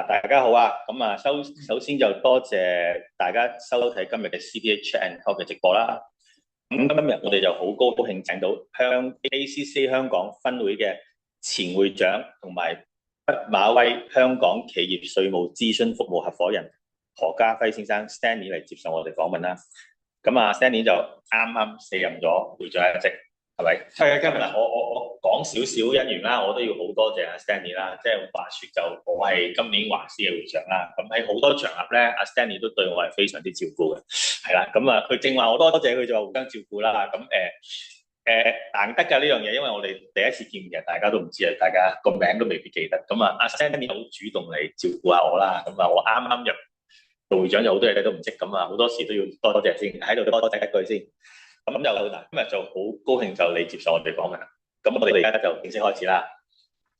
大家好啊！首先就多謝大家收睇今日嘅 CPA Chat and Talk 嘅直播啦。今日我哋就好高興請到ACCA 香港分會嘅前會長同埋畢馬威香港企業稅務諮詢服務合夥人何家輝先生 Stanley 嚟接受我哋訪問啦。Stanley 就啱啱卸任咗會長一職，係咪？係啊，今日我講少少因緣啦，我都要好多謝阿 Stanley 啦。即係話説就我係今年華師嘅會長啦，咁喺好多場合咧，阿 Stanley 都對我係非常之照顧嘅，係啦。佢正話我多謝佢就話互相照顧啦。難得㗎呢樣嘢，因為我哋第一次見面，大家都唔知啊，大家個名都未必記得。阿 Stanley 好主動嚟照顧下我啦。我啱啱入做會長就好多嘢都唔識，好多時都要多謝先，喺度多謝一句先。今日就好高興就你接受我哋訪問啦。咁我哋而家就正式開始啦。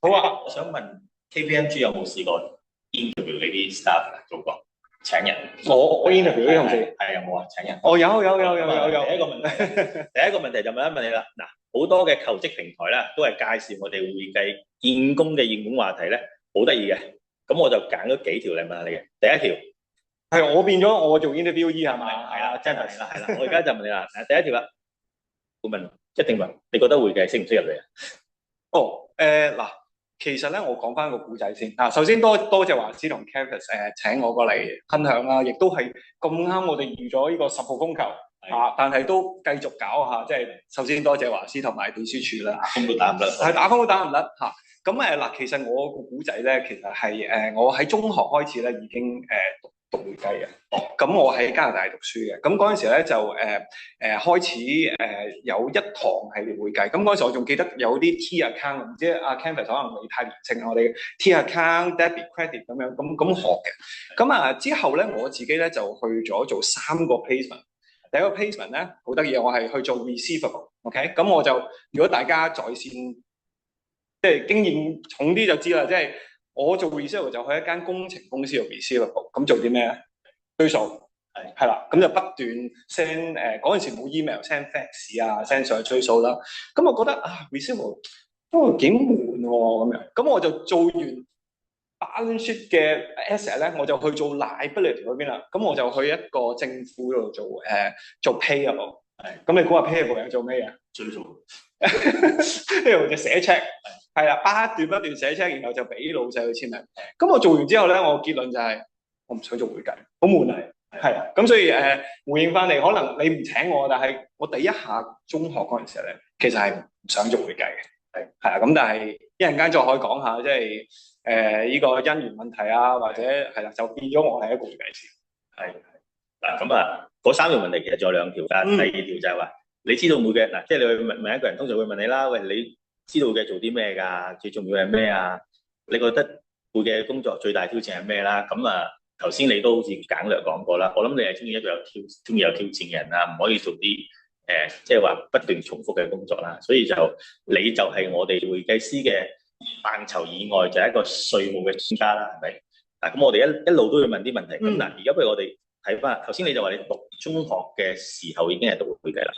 好啊，我想問 KPMG 有冇試過 interview 呢啲 staff 做過請人？我 interview 啲同事係有冇啊？請人？有。第一個問題就問一問你啦。嗱，好多嘅求職平台啦，都係介紹我哋會計見工嘅應徵話題咧，好得意嘅。咁我就揀咗幾條嚟問下你嘅。第一條係我變咗我做 interviewee 係咪？係啦，真係啦。我而家就問你啦。第一條啦，會問一定問，你覺得會計適唔適合你啊？嗱，其實咧我講翻個故仔先。首先多謝華師同 Campus 請我過嚟分享啦，亦都係咁啱我哋預咗呢個10號風球但係都繼續搞下。即係首先多謝華師同埋秘書處啦。風都打唔甩，係打風都打唔甩嚇。嗱，其實我個故仔咧，其實係我喺中學開始咧已經讀會計嘅。咁我喺加拿大讀書嘅。咁嗰陣時咧就開始有一堂係會計。咁嗰陣時我仲記得有啲 T account， 唔知阿 Campus 可能未太年青，我哋 T account、debit、credit 咁樣咁學嘅。之後咧我自己咧就去咗做3個 placement。第一個 placement 咧好得意，我係去做 receivable。OK， 咁我就如果大家在線即係經驗重啲就知啦，即係我做 receivable 就去一間工程公司做 receivable， 咁做啲咩咧？追數係啦，咁就不斷 send 嗰陣時冇 email，send fax ，send 上去追數啦。咁我覺得receivable 都幾悶喎咁樣，咁我就做完 balance sheet 嘅 asset 咧，我就去做 liability 嗰邊啦。咁我就去一個政府度做 payable。咁你估下 payable 有做咩嘢？追數，呢度就寫 check。係啦，不斷寫 check，然後就俾老細去簽名。咁我做完之後咧，我結論就係我唔想做會計，好悶啊。係啊，咁所以回應翻嚟，可能你唔請我，但係我第一下中學嗰陣時咧，其實係唔想做會計嘅。係啊，咁但係一陣間再可以講下，即係呢個姻緣問題或者係啦，就變咗我係一個會計師。係嗱，嗰3條問題其實仲有2條㗎。第2條就係話，你知道會計嗱，即係你去問一個人，通常會問你啦，喂，你知道會計做啲咩㗎？最重要係咩啊？你覺得會計工作最大挑戰係咩啦？頭先你都好似簡略講過啦。我諗你係中意一個中意有挑戰嘅人啦，唔可以做啲即係話不斷重複嘅工作啦。所以你就係我哋會計師嘅範疇以外，就係一個稅務嘅專家啦，係咪？咁我哋一路都會問啲問題。而家不如我哋睇翻頭先，你就話你讀中學嘅時候已經係讀會計啦。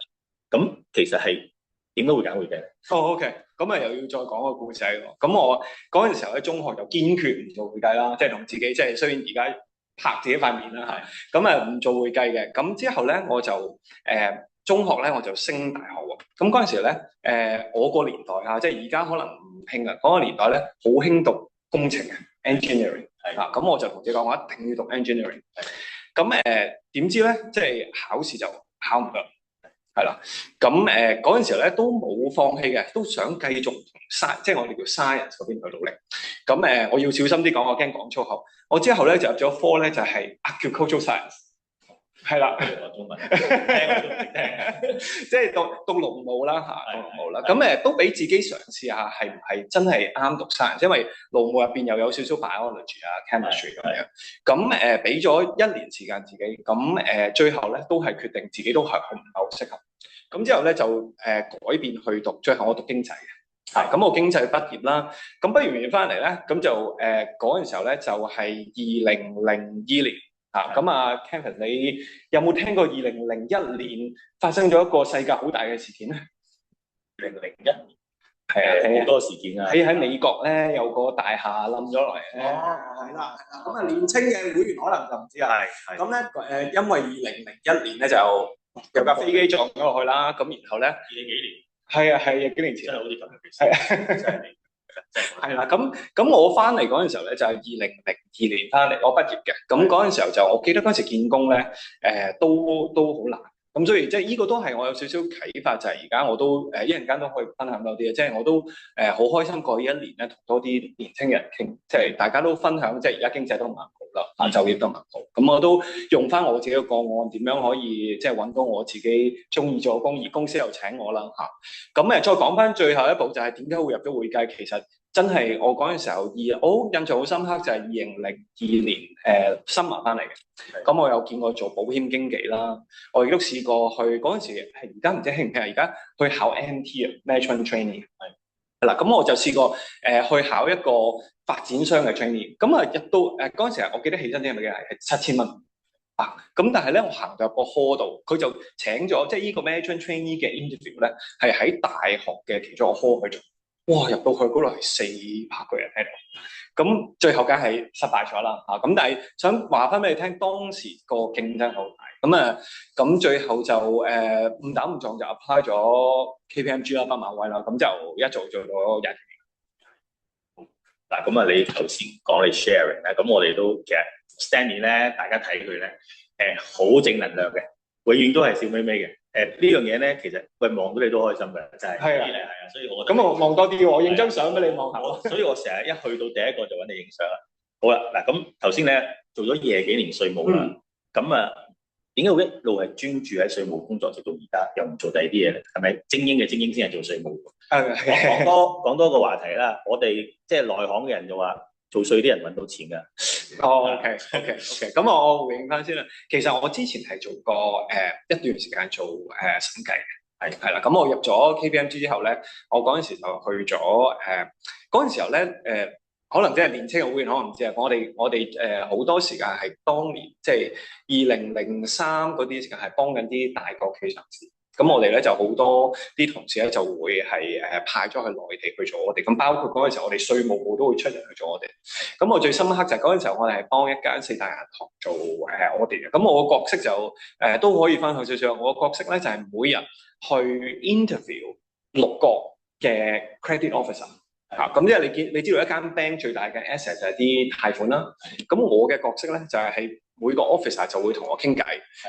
咁其實係點解會揀會計咧？OK， 咁又要再講個故仔喎。咁我嗰陣時候喺中學就堅決唔做會計啦，即係同自己即係雖然而家拍自己塊面啦嚇，咁唔做會計嘅。咁之後咧我就中學咧我就升大學喎。咁嗰陣時咧我個年代即係而家可能唔興啊。嗰個年代咧好興讀工程嘅 engineering 咁我就同自己講，我一定要讀 engineering。咁點知咧即係考試就考唔到。係啦，咁嗰陣時候咧都冇放棄嘅，都想繼續同即係我哋叫 science 嗰邊去努力。咁我要小心啲講，我驚講粗口。我之後咧就入咗科咧，就係 agricultural science。係啦，中文即係讀農務啦讀農務啦。咁都俾自己嘗試下係唔係真係啱讀 science，因為農務入邊又有少少 biology chemistry 咁樣。咁俾咗1年時間自己，咁最後咧都係決定自己都係唔係好適合。咁之後咧就改變去讀，最後我讀經濟嘅。咁我經濟畢業啦。咁畢業完翻嚟咧，咁就嗰陣時候咧就係2002年。Kevin， 你有冇聽過2001年發生咗一個世界好大嘅事件咧？ 2001年係好多事件啊。喺美國咧有個大廈冧咗落嚟咧，係啦，咁啊年青嘅會員可能就唔知啊。係咁咧因為2001年咧就有架飛機撞咗落去啦，咁然後咧幾年係啊幾年前真係好似咁嘅，真係係啦，咁我翻嚟嗰陣時候咧就係2002年翻嚟，我畢業嘅。咁嗰陣時候就我記得嗰陣時見工咧，都好難。咁所以即係呢個都係我有少少啟發，就係而家我都一陣間都可以分享多啲嘅，即係我都好開心過去一年咧，同多啲年青人傾，即係大家都分享，即係而家經濟都唔係好啦，就業都唔係好，咁我都用翻我自己嘅個案，點樣可以即係揾到我自己中意做嘅工，而公司又請我啦嚇。咁再講翻最後一步就係點解會入咗會計，其實。真係我嗰陣時候我印象好深刻，就係2002年Summer 翻嚟嘅。咁我有見過做保險經紀啦，我亦都試過去嗰陣時係而家唔知興唔興啊？而家去考 MT 啊 Management Training 係啦。咁我就試過去考一個發展商嘅 training。咁入到嗰陣時我記得起薪啲係咪係7000蚊啊？咁但係咧我行到入個 hall 度，佢就請咗即係呢個 Management Training 嘅 interview 咧係喺大學嘅其中一個 hall 去做。哇！入到去嗰度係400個人喺度，咁最後梗係失敗咗啦嚇。咁但係想話翻俾你聽，當時個競爭好大。咁最後就誤打誤撞就 apply 咗 KPMG 啦，畢馬威啦，咁就一做到20年。嗱，咁啊，你頭先講你 sharing 咧，咁我哋都其實 Stanley 咧，大家睇佢咧，好正能量嘅，永遠都係笑眯眯嘅。呢樣嘢咧，其實喂望到你都開心嘅，真係。係啊，所以我覺得。咁我望多啲，我影張相俾你望下。所以我成日一去到第一個就揾你影相啦。好啦，嗱咁頭先咧做咗20幾年稅務啦，咁點解會一路係專注喺稅務工作，直到而家又唔做第二啲嘢咧？係咪精英嘅精英先係做稅務？講多個話題啦，我哋即係內行嘅人就話。做稅啲人揾到錢㗎。OK。咁我回應翻先啦。其實我之前係做過一段時間做審計嘅，係啦。咁我入咗 KPMG 之後咧，我嗰陣時就去咗嗰陣時候咧可能即係年青嘅會員可能唔知啊。我哋好多時間係當年即係2003嗰啲時間係幫緊啲大國企上市。咁我哋咧就好多啲同事咧就會係派咗去內地去做我哋，咁包括嗰陣時候我哋稅務部都會出人去做我哋。咁我最深刻就係嗰陣時候我哋係幫一間4大銀行做我哋嘅。咁我個角色就都可以分享少少。我個角色咧就係每日去 interview 6個嘅 credit officer。咁即係你知道一間 bank 最大嘅 asset 就係啲貸款啦。咁我嘅角色咧就係每個 officer 就會同我傾偈，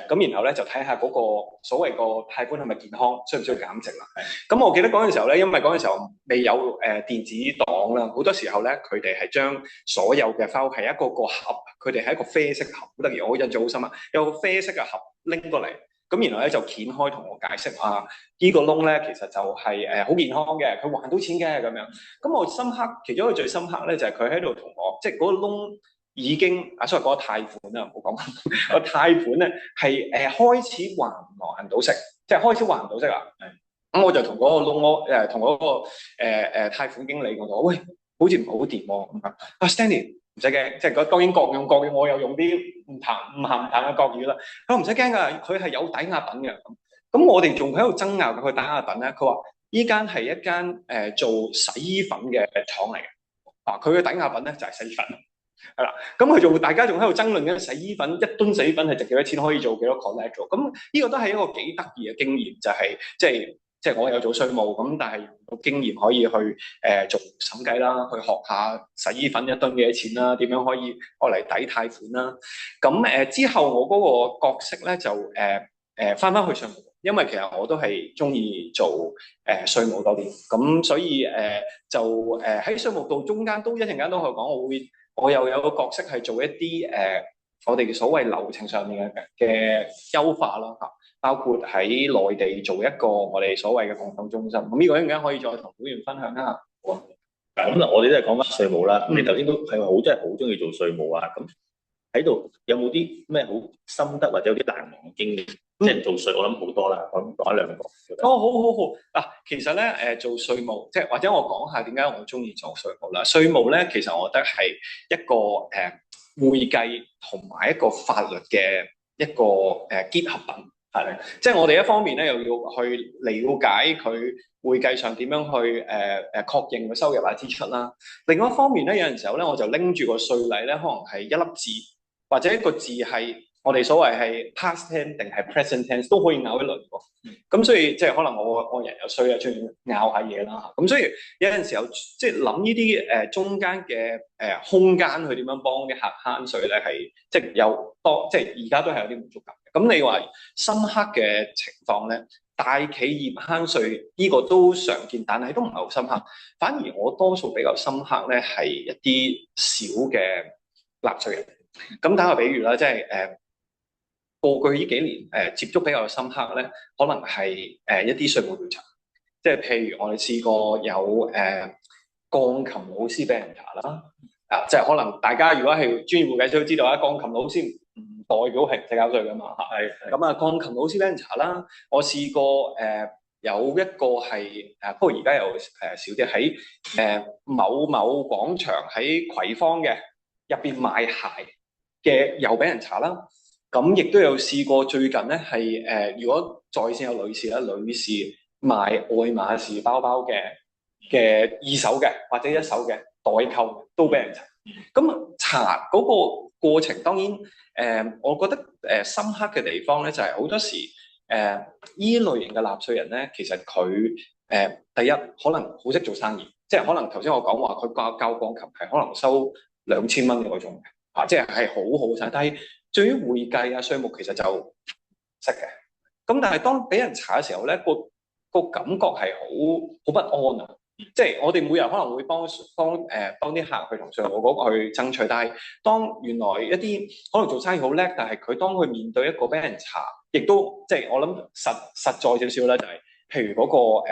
咁然後咧就睇下嗰個所謂個貸款係咪健康，需唔需要減值啦。咁我記得嗰陣時候咧，因為嗰陣時候未有電子檔啦，好多時候咧佢哋係將所有嘅 file 係一個個盒，佢哋係一個啡色盒，好得意，我印象好深啊，有個啡色嘅盒拎過嚟。咁然後咧就掀開同我解釋呢個窿咧其實就係好健康嘅，佢還到錢嘅咁樣。咁我深刻其中一個最深刻咧就係佢喺度同我，即係嗰個窿已經所謂嗰個貸款啦，唔好講個貸款咧係開始還唔到息，即係開始還唔到息啦。咁我就同嗰個窿同嗰個貸款經理講咗，喂，好似唔係好掂喎咁啊。Stanley 唔使驚，即係當然各用各語，我又用啲唔鹹嘅國語啦。佢話唔使驚㗎，佢係有抵押品嘅。咁我哋仲喺度爭拗佢抵押品咧。佢話依間係一間做洗衣粉嘅廠嚟嘅。佢嘅抵押品咧就係洗衣粉。係啦，咁大家仲喺度爭論緊洗衣粉1噸洗衣粉係值幾多錢，可以做幾多 collateral。咁呢個都係一個幾得意嘅經驗，就係即係我有做稅務咁，但係有經驗可以去做審計啦，去學下洗衣粉1噸幾多錢啦，點樣可以攞嚟抵貸款啦。咁之後我嗰個角色咧就翻去稅務，因為其實我都係中意做稅務多啲，咁所以就喺稅務度中間都一陣間都可以講，我又有個角色係做一啲我哋所謂流程上面嘅優化啦嚇。包括喺內地做一個我哋所謂嘅共享中心，咁呢個一陣間可以再同會員分享啦。好啊，咁我哋都係講翻稅務啦。你頭先都係真係好中意做稅務啊。咁喺度有冇啲咩好心得或者有啲難忘嘅經歷？即係做稅，我諗好多啦。咁講一兩個。好嗱，其實咧做稅務，即係或者我講下點解我中意做稅務啦。稅務咧，其實我覺得係一個會計同埋一個法律嘅一個結合品。係，即係我哋一方面咧，又要去了解佢會計上點樣去確認個收入啊支出啦。另外一方面咧，有陣時候咧，我就拎住個稅例咧，可能係一粒字或者一個字係我哋所謂係 past tense 定係 present tense 都可以拗一輪喎。咁所以即係可能我人又衰啊，中意拗下嘢啦。咁所以有陣時候即係諗呢啲中間嘅空間去點樣幫啲客慳稅咧，係即係有多即係而家都係有啲滿足感嘅。咁你話深刻嘅情況咧，大企業慳稅呢個都常見，但係都唔係好深刻。反而我多數比較深刻咧係一啲小嘅納稅人。咁打個比喻啦，即係過去呢幾年接觸比較深刻咧，可能係一啲稅務調查，即係譬如我哋試過有鋼琴老師俾人查啦，即係可能大家如果係專業會計師都知道啦，鋼琴老師唔代表係唔使交稅噶嘛，係。咁啊，鋼琴老師俾人查啦，我試過有一個係不過而家又少啲喺某某廣場喺葵芳嘅入邊賣鞋嘅又俾人查啦。咁亦都有試過最近咧係如果在線有女士啦，女士賣愛馬仕包包嘅二手嘅或者一手嘅代購都俾人查。咁查嗰個過程當然我覺得深刻嘅地方咧就係好多時依類型嘅納稅人咧，其實佢第一可能好識做生意，即係可能頭先我講話佢教鋼琴係可能收2000蚊嗰種嘅，即係係好好晒。但係對於會計啊稅務其實就識嘅。咁但係當俾人查嘅時候咧，個感覺係好不安啊！即係我哋每日可能會幫啲客去同稅務局去爭取，但係當原來一啲可能做生意好叻，但係佢當佢面對一個俾人查，亦都即係我諗實在少少咧，就係譬如嗰個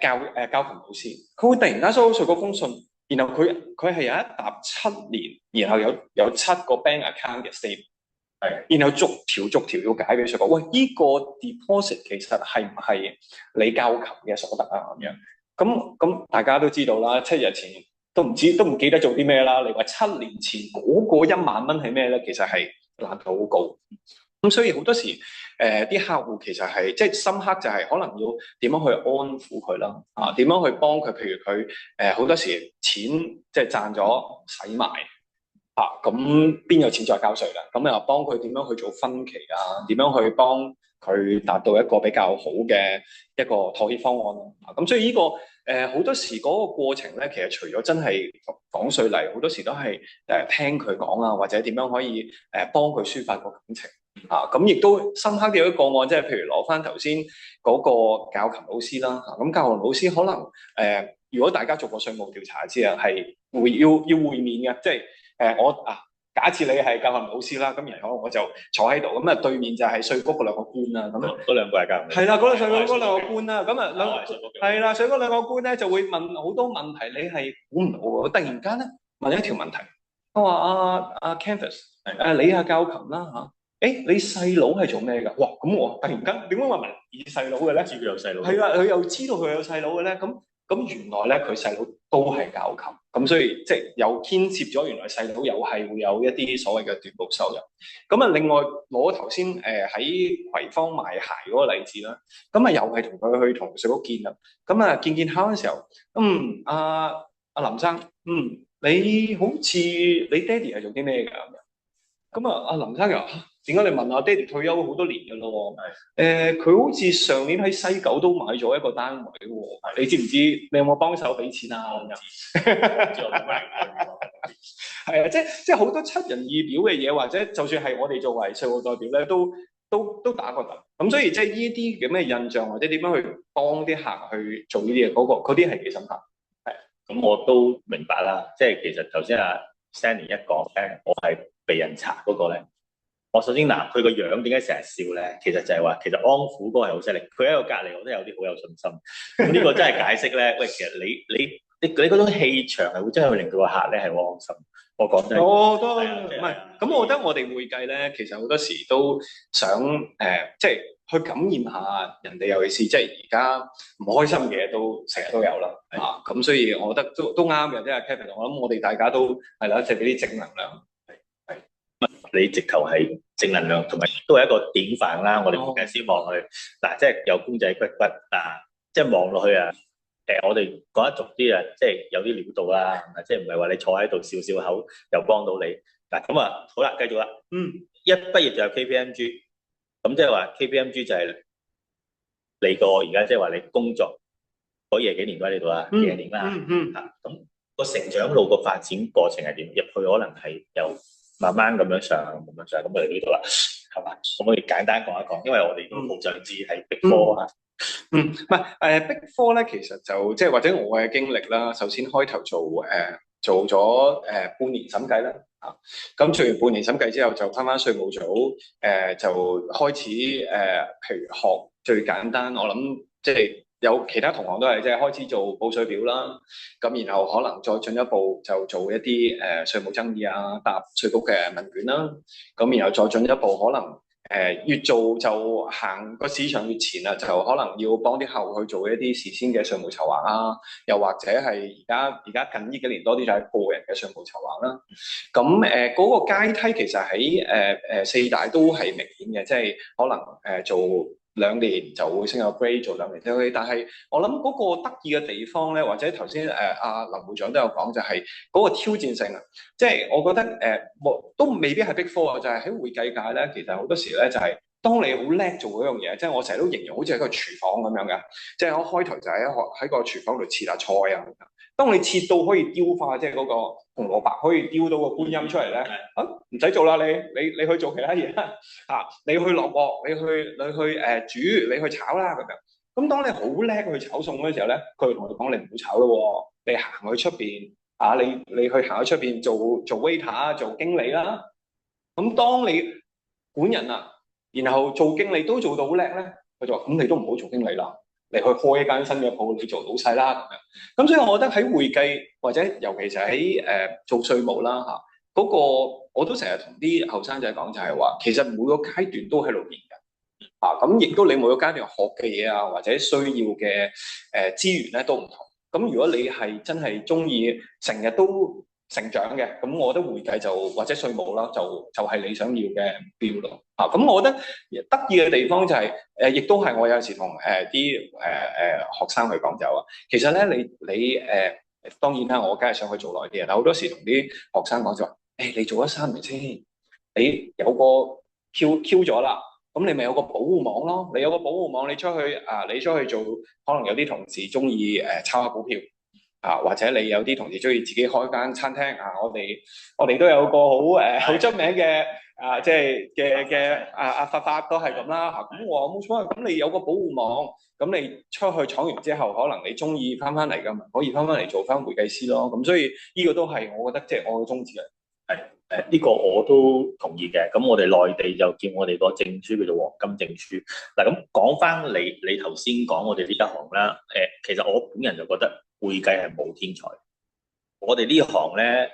教琴老師，佢會突然間收到稅局封信，然後佢係有一沓7年，然後有7個 bank account 嘅 statement。然後逐條要解俾稅局，喂，呢個 deposit 其實係唔係你教琴嘅所得啊？咁樣咁大家都知道啦，7日前都唔記得做啲咩啦。你話7年前嗰個1萬蚊係咩咧？其實係難度好高。咁所以好多時啲客戶其實係即係深刻就係可能要點樣去安撫佢啦，點樣去幫佢？譬如佢好多時錢即係賺咗使埋。咁邊有錢再交稅啦？咁又幫佢點樣去做分期啊？點樣去幫佢達到一個比較好嘅一個妥協方案咯？咁所以呢個好多時嗰個過程咧，其實除咗真係講稅例，好多時都係聽佢講啊，或者點樣可以幫佢抒發個感情啊。咁亦都深刻嘅一個個案，即係譬如攞翻頭先嗰個教琴老師啦。咁教琴老師可能如果大家做過稅務調查知啊，係要會面嘅，即係。假設你係教琴老師啦，咁然後我就坐喺度，咁啊對面就係稅局嗰兩個官啦，咁嗰兩個係教琴。係啦，嗰稅局嗰兩個官啦，咁啊係啦，稅局兩個官咧就會問好多問題，你係估唔到喎，突然間咧問一條問題，我話阿 Canvas，你係教琴啦嚇，你細佬係做咩㗎？哇，咁我突然間點解問你細佬嘅咧？知佢有細佬。係啦，佢又知道佢有細佬嘅咧，咁原來咧佢細佬都係教琴，咁所以即係有牽涉咗原來細佬又係會有一啲所謂嘅斷補收入。咁啊，另外攞頭先喺葵芳賣鞋嗰個例子啦，咁啊又係同佢去同稅局見啦。咁啊見下嗰陣時候，阿林生，你好似你爹哋係做啲咩㗎？咁啊阿林生又點解你問阿爹哋退休好多年㗎咯？佢好似上年喺西九都買咗一個單位喎，你知唔知？你有冇幫手俾錢啊？咁樣係啊，即係好多出人意表嘅嘢，或者就算係我哋作為稅務代表咧，都打個突。咁所以即係呢啲咁嘅印象，或者點樣去幫啲客去做呢啲嘢，嗰啲係幾深刻。係，咁我都明白啦。即係其實頭先阿 Stanley 一講咧，我係被人查嗰個咧。我首先佢個樣點解成日笑咧？其實就係話，其實安撫哥係好犀利，佢喺我隔離，我都有啲好有信心。咁呢個真係解釋咧。喂，其實你嗰種氣場係會真係會令到個客咧係好安心。我講真，我都唔係。咁我覺得我哋會計咧，其實好多時都想即係去感染下人哋，尤其是即係而家唔開心嘅嘢都成日都有啦。咁所以我覺得都啱嘅。即係 Kevin，我諗我哋大家都係啦，即係俾啲正能量。你直頭係正能量，同埋都係一個典範啦。我哋會計師望佢嗱，即係有公仔骨骨啊，即係望落去啊。我哋講得俗啲啊，即係有啲料到啦，即係唔係話你坐喺度笑笑口又幫到你嗱。咁啊，好啦，繼續啦。一畢業就有 KPMG，咁即係話 KPMG 就係你個而家即係話你工作嗰廿幾年都喺呢度啦，廿年啦。咁個成長路個發展過程係點？入去可能係由慢慢咁樣上，咁我哋呢度啦，係嘛？咁我哋簡單講一講，因為我哋都好想知係Big 4啊。唔係Big 4咧，其實就即係或者我嘅經歷啦。首先開頭做咗半年審計啦，咁做完半年審計之後就翻稅務組，就開始譬如學最簡單，我諗即係有其他同行都係即係開始做報稅表啦，咁然後可能再進一步就做一啲稅務爭議啊，答稅局嘅問卷啦，咁然後再進一步可能越做就行個市場越前啦，就可能要幫啲客戶去做一啲事先嘅稅務籌劃啦，又或者係而家近呢幾年多啲就係個人嘅稅務籌劃啦。咁嗰個階梯其實喺四大都係明顯嘅，即係可能做2年就會升個 grade 做2年 OK， 但係我諗嗰個得意嘅地方咧，或者頭先阿林會長都有講，就係嗰個挑戰性啊，即係我覺得都未必係Big 4啊，就係喺會計界咧，其實好多時咧就係當你好叻做嗰樣嘢，即係我成日都形容好似喺個廚房咁樣嘅，即係我開頭就喺個廚房度切下菜啊。當你切到可以雕化，即係嗰個紅蘿蔔可以雕到個觀音出嚟咧，唔使做啦，你去做其他嘢啦，你去落鑊，你去煮，你去炒啦咁樣。咁當你好叻去炒餸嗰時候咧，佢會同你講你唔好炒咯，你行去出邊你去行去出邊做 waiter 做經理啦。咁當你管人啊，然後做經理都做到好叻咧，佢就話咁你都唔好做經理啦。你去開一間新嘅鋪，你做老細啦咁樣。咁所以我覺得喺會計或者尤其是喺做稅務啦嗰個我都成日同啲後生仔講就係話，其實每個階段都喺度變緊咁亦都你每個階段學嘅嘢啊，或者需要嘅資源咧都唔同。咁如果你係真係中意成日都成長嘅，咁我覺得會計就或者稅務啦，就係你想要嘅目標咯。咁我覺得得意嘅地方就係亦都係我有時同啲學生去講就話，其實咧你當然啦，我梗係想去做耐啲嘅，但好多時同啲學生講就話，你做咗3年先，你有個 Q 咗啦，咁你咪有個保護網咯。你有個保護網，你出去做，可能有啲同事中意炒下股票。或者你有啲同事中意自己開間餐廳我哋都有個好出名嘅即係嘅阿發都係咁啦咁我話冇錯，咁你有個保護網，咁你出去闖完之後，可能你中意翻嚟㗎嘛，可以翻嚟做翻會計師咯。咁所以呢個都係我覺得即係我嘅宗旨嚟。呢個我都同意嘅。咁我哋內地就叫我哋個證書叫做黃金證書。嗱，咁講翻你頭先講我哋呢一行啦。其實我本人就覺得會計係冇天才。我哋呢行咧，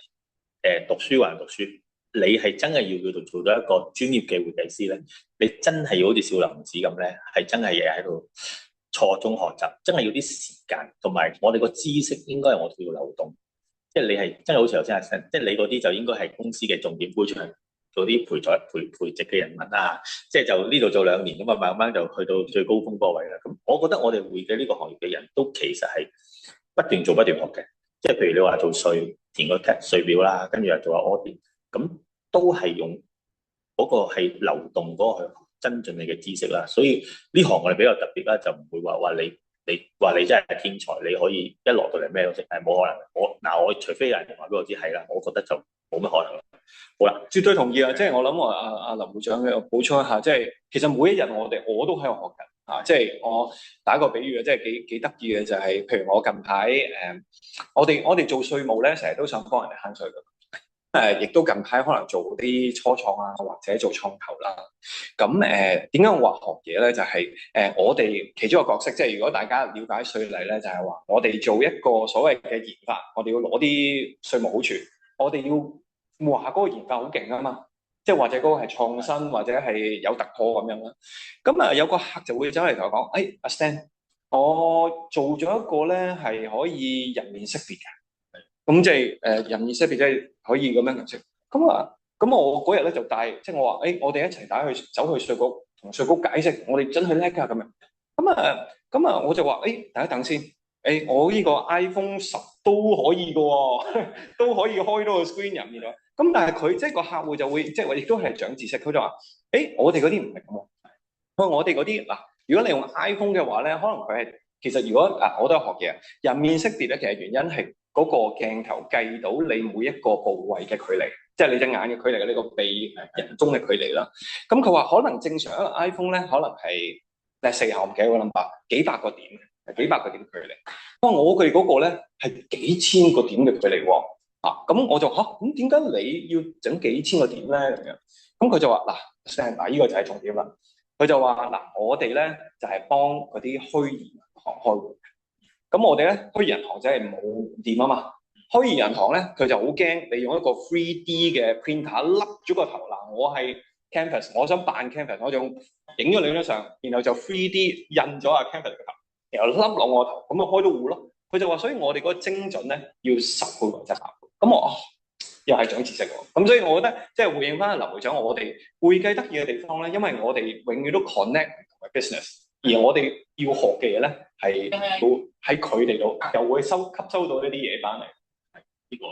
讀書還讀書，你係真係要叫做到一個專業嘅會計師咧，你真係要好似少林寺咁咧，係真係日日喺度錯綜學習，真係要啲時間，同埋我哋個知識應該係我哋要流動。即係你係真係好似頭先阿 Sir，即係你嗰啲就應該係公司嘅重點杯場做啲培植嘅人物啊，即係就呢度做2年咁啊，慢慢就去到最高峰嗰位啦。咁我覺得我哋會計呢個行業嘅人都其實係不斷做不斷學嘅，即係譬如你話做稅填個稅表啦，跟住又做下 audit，咁都係用嗰個係流動嗰個去增進你嘅知識啦。所以呢行我哋比較特別啦，就唔會話你話你真係天才，你可以一落到嚟咩都識，係冇可能。我除非有人話俾我知係啦，我覺得就冇乜可能。好啦，絕對同意啊！即係我諗阿林會長嘅補充一下，即係其實每一日我都喺度學緊即係我打個比喻啊，即係幾得意嘅就係，譬如我近排我哋做稅務咧，成日都想幫人哋慳稅㗎。亦都近排可能做啲初創啊，或者做創投啦。咁點解我話學嘢咧？就係我哋其中一個角色，即係如果大家了解稅例咧，就係話我哋做一個所謂嘅研發，我哋要攞啲稅務好處，我哋要話嗰個研發好勁啊嘛，即係或者嗰個係創新或者係有突破咁樣啦。咁有個客就會走嚟同我講，阿 Stan，我做咗一個咧係可以人面識別嘅。咁即係人面識別即係可以咁樣認識。咁咁我嗰日咧就帶，即係我話，我哋一齊走去稅局，同稅局解釋，我哋真係叻㗎咁樣。咁啊，我就話，等一等先，我呢個 iPhone 10都可以㗎喎，都可以開到個 screen 入面咯。咁但係佢即係個客戶就會，即係亦都係長知識，佢就話，我哋嗰啲唔係咁喎。我哋嗰啲嗱，如果你用 iPhone 嘅話咧，可能佢係其實如果我都有學嘢，人面識別咧，其實原因係嗰個鏡頭計到你每一個部位嘅距離，即係你隻眼嘅距離，你個鼻人中嘅距離啦。咁佢話可能正常一個 iPhone 咧，可能係4後唔記得個 number，幾百個點距離。不過我哋嗰個咧係幾千個點嘅距離喎。咁我就咁點解你要整幾千個點咧咁樣？咁佢就話嗱，呢個就係重點啦。佢就話嗱，我哋咧就係幫嗰啲虛擬銀行開戶。咁我哋咧虛擬銀行真係冇掂啊嘛。虛擬銀行咧佢就好驚你用一個 3D 嘅 printer 笠咗個頭。嗱，我係 Canvas， 我想扮 Canvas， 我就影咗你張相，然後就 3D 印咗阿 Canvas 嘅頭，然後笠落我個頭，咁咪開到戶咯。佢就話，所以我哋嗰個精準咧要10倍或者8倍。咁我又係長知識喎。咁所以我覺得即係回應翻劉會長，我哋會計得意嘅地方咧，因為我哋永遠都 connect 唔同嘅 business， 而我哋要學嘅嘢咧係要喺佢哋度又會吸收到一啲嘢翻嚟。呢個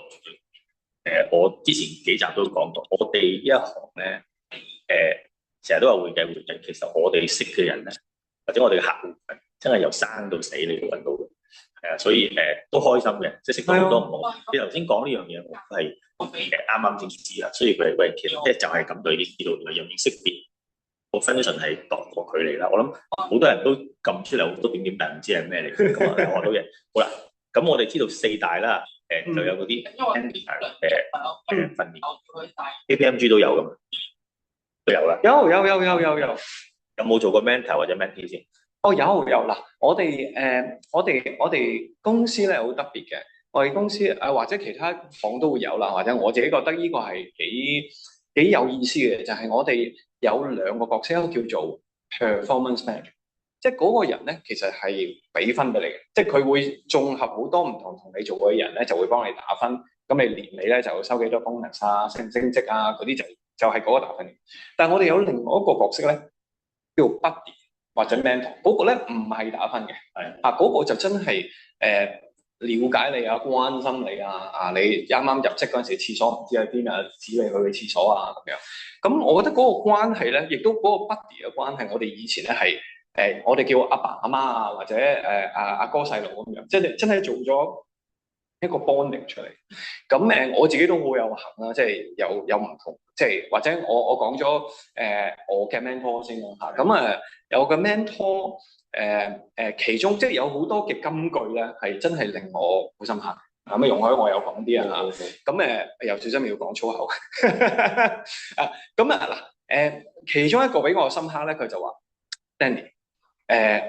我之前幾集都講過，我哋呢一行咧成日都話會計，其實我哋識嘅人咧，或者我哋嘅客戶真係由生到死你都揾到嘅。所以都開心嘅，即係識到好多唔同。你頭先講呢樣嘢，我係啱啱先知啦。所以佢喂，其實即係就係咁對，已經知道人面識別個 function 係度個距離啦。我諗好多人都撳出嚟好多點點，但唔知係咩嚟嘅。咁啊，學到嘢。好啦，咁我哋知道4大啦，就有嗰啲訓練，KPMG 都有噶嘛，都有啦。有。有冇做過 mentor 或者 mentee 先？有嗱，我哋公司咧好特別嘅，我哋公司或者其他行都會有啦，或者我自己覺得呢個係幾有意思嘅，就係我哋有2個角色，一個叫做 performance manager，即係嗰個人咧其實係俾分俾你嘅，即係佢會綜合好多唔同你做嘅人咧，就會幫你打分。咁你年尾咧就收幾多 bonus 啊，升唔升職啊嗰啲就係嗰個打分。但係我哋有另外一個角色咧，叫 buddy。或者 mentor 嗰個咧唔係打分嘅，嗰個就真係了解你啊，關心你啊，你啱啱入職嗰陣時廁所唔知喺邊啊，指你去廁所啊咁樣。咁我覺得嗰個關係咧，亦都嗰個 buddy 嘅關係，我哋以前咧係我哋叫阿爸阿媽啊，或者阿哥細佬咁樣，即係真係做咗一個 bonding 出嚟。咁我自己都好有幸啦，即係有唔同，即係或者我講咗我嘅 mentor 先啦嚇。咁有個 mentor 其中即係有好多嘅金句咧，係真係令我好深刻。咁容許我有講啲啊嚇。咁又小心要講粗口其中一個俾我深刻咧，佢就話 Danny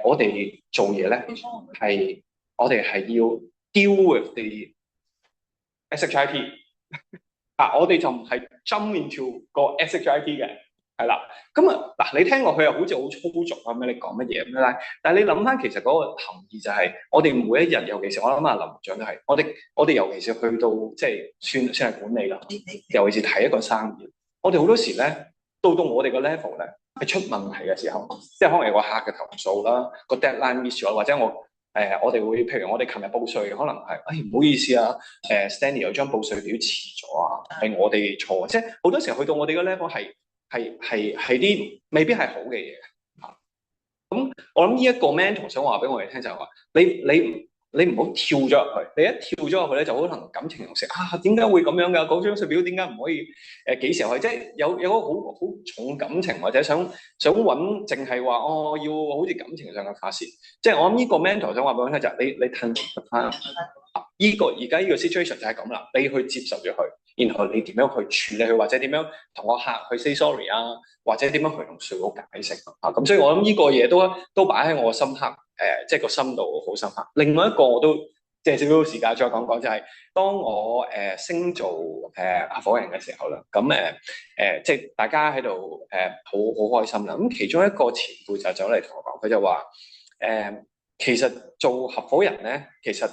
我哋做嘢咧係我哋係要 deal with the SHIT 我哋就唔係 jump into 個 SHIT 嘅，係啦。咁嗱，你聽落去又好似好粗俗咁樣，你講乜嘢咁樣？但係你諗翻，其實嗰個含義就係我哋每一日，尤其是我諗下林部長都係，我哋尤其是去到即係算係管理啦，尤其是睇一個生意，我哋好多時咧到我哋個 level 咧係出問題嘅時候，即係可能有個客嘅投訴啦，個 deadline miss 咗，或者我哋會，譬如我哋琴日報稅，可能係，唔好意思啊，Stanley 有張報稅表遲咗啊，係我哋錯，即係好多時候去到我哋嘅 level 係啲未必係好嘅嘢嚇。咁我諗呢一個 mentor 想話俾我哋聽就係話，你唔好跳咗入去，你一跳咗入去咧就可能感情用事點解會咁樣㗎？嗰張稅表點解唔可以幾時去？即係有個好重感情，或者想揾淨係話要好似感情上嘅發泄。即係我諗呢個 mentor 想話俾我聽就係你褪翻而家呢個 situation 就係咁啦，你去接受咗佢，然後你點樣去處理佢，或者點樣同個客去 say sorry 啊，或者點樣去同稅務解釋咁所以我諗呢個嘢都擺喺我深刻即係個深度好深刻。另外一個我都借少少時間再講，就係當我升做合夥人嘅時候啦，咁即係大家喺度好開心啦。咁其中一個前輩就走嚟同我講，佢就話其實做合夥人咧，其實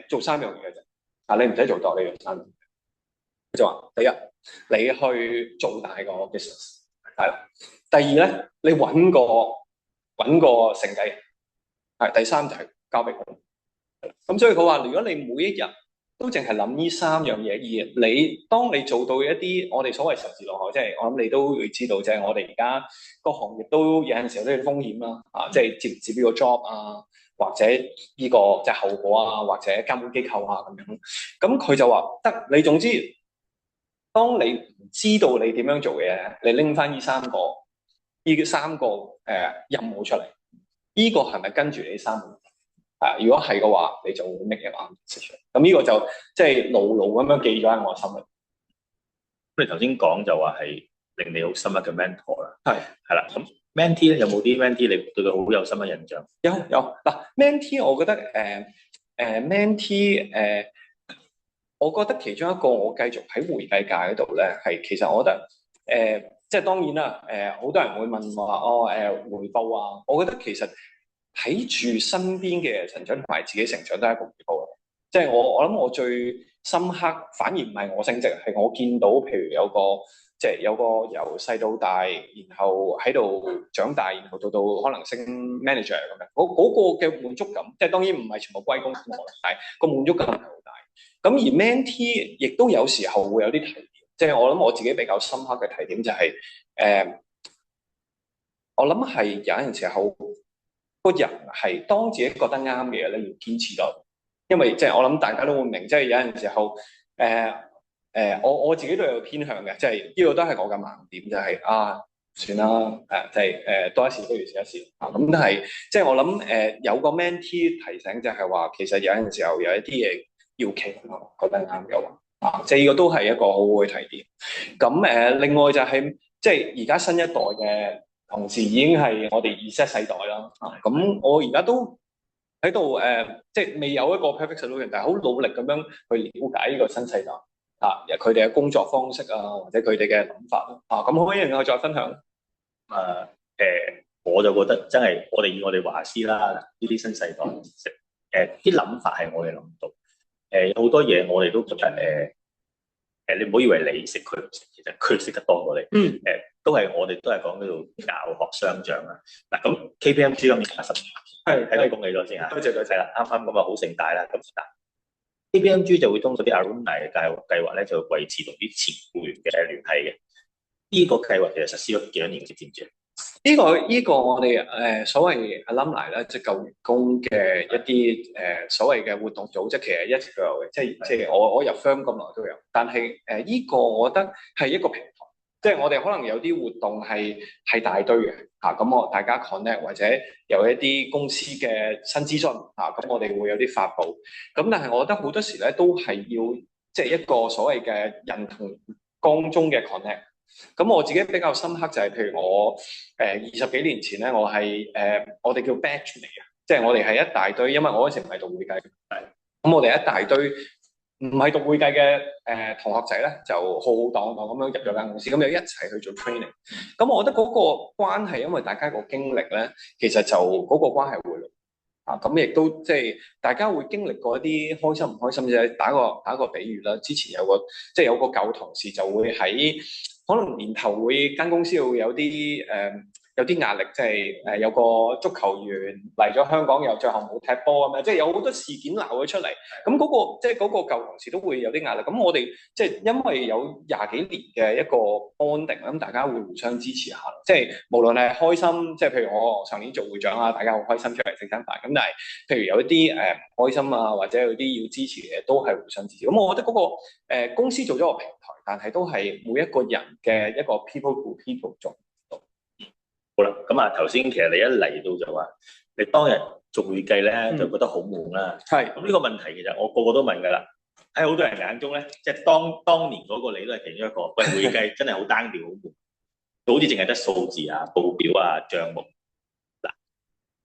做3樣嘢嘅啫。你唔使做多呢樣3樣。就話第一，你去做大個 business 係啦。第二咧，你揾個承繼人係。第三就係交俾我。咁所以佢話，如果你每一日都淨係諗呢三樣嘢，而當你做到一啲我哋所謂十字路口，即係我諗你都會知道，即係我哋而家個行業都有陣時候都有啲風險啦，即係接唔接呢個 job 啊，或者呢個即係後果啊，或者監管機構啊咁樣。咁佢就話得，你總之，當你唔知道你點樣做嘢，你拎翻呢三個任務出嚟，呢個係咪跟住你三個？如果係嘅話，你就會 make 嘢啱。咁呢個就即係牢牢咁樣記咗喺我心裏。咁你頭先講就話係令你好深刻嘅 mentor 啦，係啦。咁 mentee 咧，有冇啲 mentee 你對佢好有深刻印象？有嗱 mentee， 我覺得mentee 我覺得其中一個我繼續喺會計界嗰度咧，係其實我覺得即係當然啦，好多人會問話回報啊，我覺得其實睇住身邊嘅成長同埋自己成長都係一個回報。即係我諗我最深刻反而唔係我升職，係我見到譬如有個由細到大，然後喺度長大，然後到可能升 manager 咁樣，嗰個嘅滿足感，即係當然唔係全部歸功於我啦，但係個滿足感係好大。咁而 mentee 亦都有時候會有啲提點，即係我諗我自己比較深刻嘅提點就係我諗係有陣時候個人係當自己覺得啱嘅嘢咧，要堅持到，因為即係我諗大家都會明，即係有陣時候我自己都有偏向嘅，即係呢個都係我嘅盲點，就係算啦，即係多一事不如少一事啊。咁但係即係我諗有個 mentee 提醒就係話，其實有陣時候有一啲嘢要傾咯，覺得啱嘅話即係呢個都係一個好好嘅提點。咁另外就係即係而家新一代嘅同事已經係我哋 Z 世代啦。咁我而家都喺度即係未有一個 perfect solution，但係好努力咁樣去了解呢個新世代佢哋嘅工作方式或者佢哋嘅諗法咁可以另外再分享。我就覺得真係我哋以我哋華師啦，呢啲新世代啲諗法係我哋諗唔到。好多嘢我哋都覺得你唔好以為你識佢唔識，其實佢識得多過你。都係我哋都係講呢度教學相長啦。嗱，咁 KPMG 今年80年，喺度恭喜咗先嚇。多謝啦，啱啱咁好盛大啦。咁KPMG 就會通過啲 alumni 嘅計劃咧，就維持同啲前僱員嘅聯繫嘅。呢個計劃其實實施咗幾多年，你知唔知啊？呢個我哋所謂 alumni 咧，即係舊員工嘅一啲所謂嘅活動組織，其實一直都有嘅。即係我入 firm 咁耐都有，但係呢個我覺得係一個平台，即係我哋可能有啲活動係大堆嘅咁大家 connect 或者有一啲公司嘅新資訊咁我哋會有啲發布。咁但係我覺得好多時咧都係要即係一個所謂嘅人同崗中嘅 connect。咁我自己比較深刻就係，譬如我20幾年前咧，我係我哋叫 batch 嚟嘅，即係我哋係一大堆，因為我嗰時唔係讀會計，咁我哋一大堆唔係讀會計嘅同學仔咧，就浩浩蕩蕩咁樣入咗間公司，咁又一齊去做 training。咁我覺得嗰個關係，因為大家個經歷咧，其實就嗰個關係會咁亦都即係大家會經歷過一啲開心唔開心嘅。打個比喻啦，之前有個舊同事就會喺可能年頭會間公司會有啲壓力，即係有個足球員嚟咗香港又最後冇踢波咁樣，即係有好多事件鬧咗出嚟。咁嗰個舊同事都會有啲壓力。咁我哋即係因為有20幾年嘅一個 bonding，咁大家會互相支持下。即係無論係開心，即係譬如我上年做會長大家好開心出嚟食餐飯。咁但係譬如有一啲開心或者有啲要支持嘅，都係互相支持。咁我覺得嗰個公司做咗個平台，但係都係每一個人嘅一個 people to people 做。好啦，咁頭先其實你一嚟到就話，你當日做會計咧就覺得好悶啦。咁呢個問題其實我個個都問㗎啦。喺好多人眼中咧，即係當年嗰個你都係其中一個。喂，會計真係好單調，好悶，好似淨係得數字報表帳目。嗱，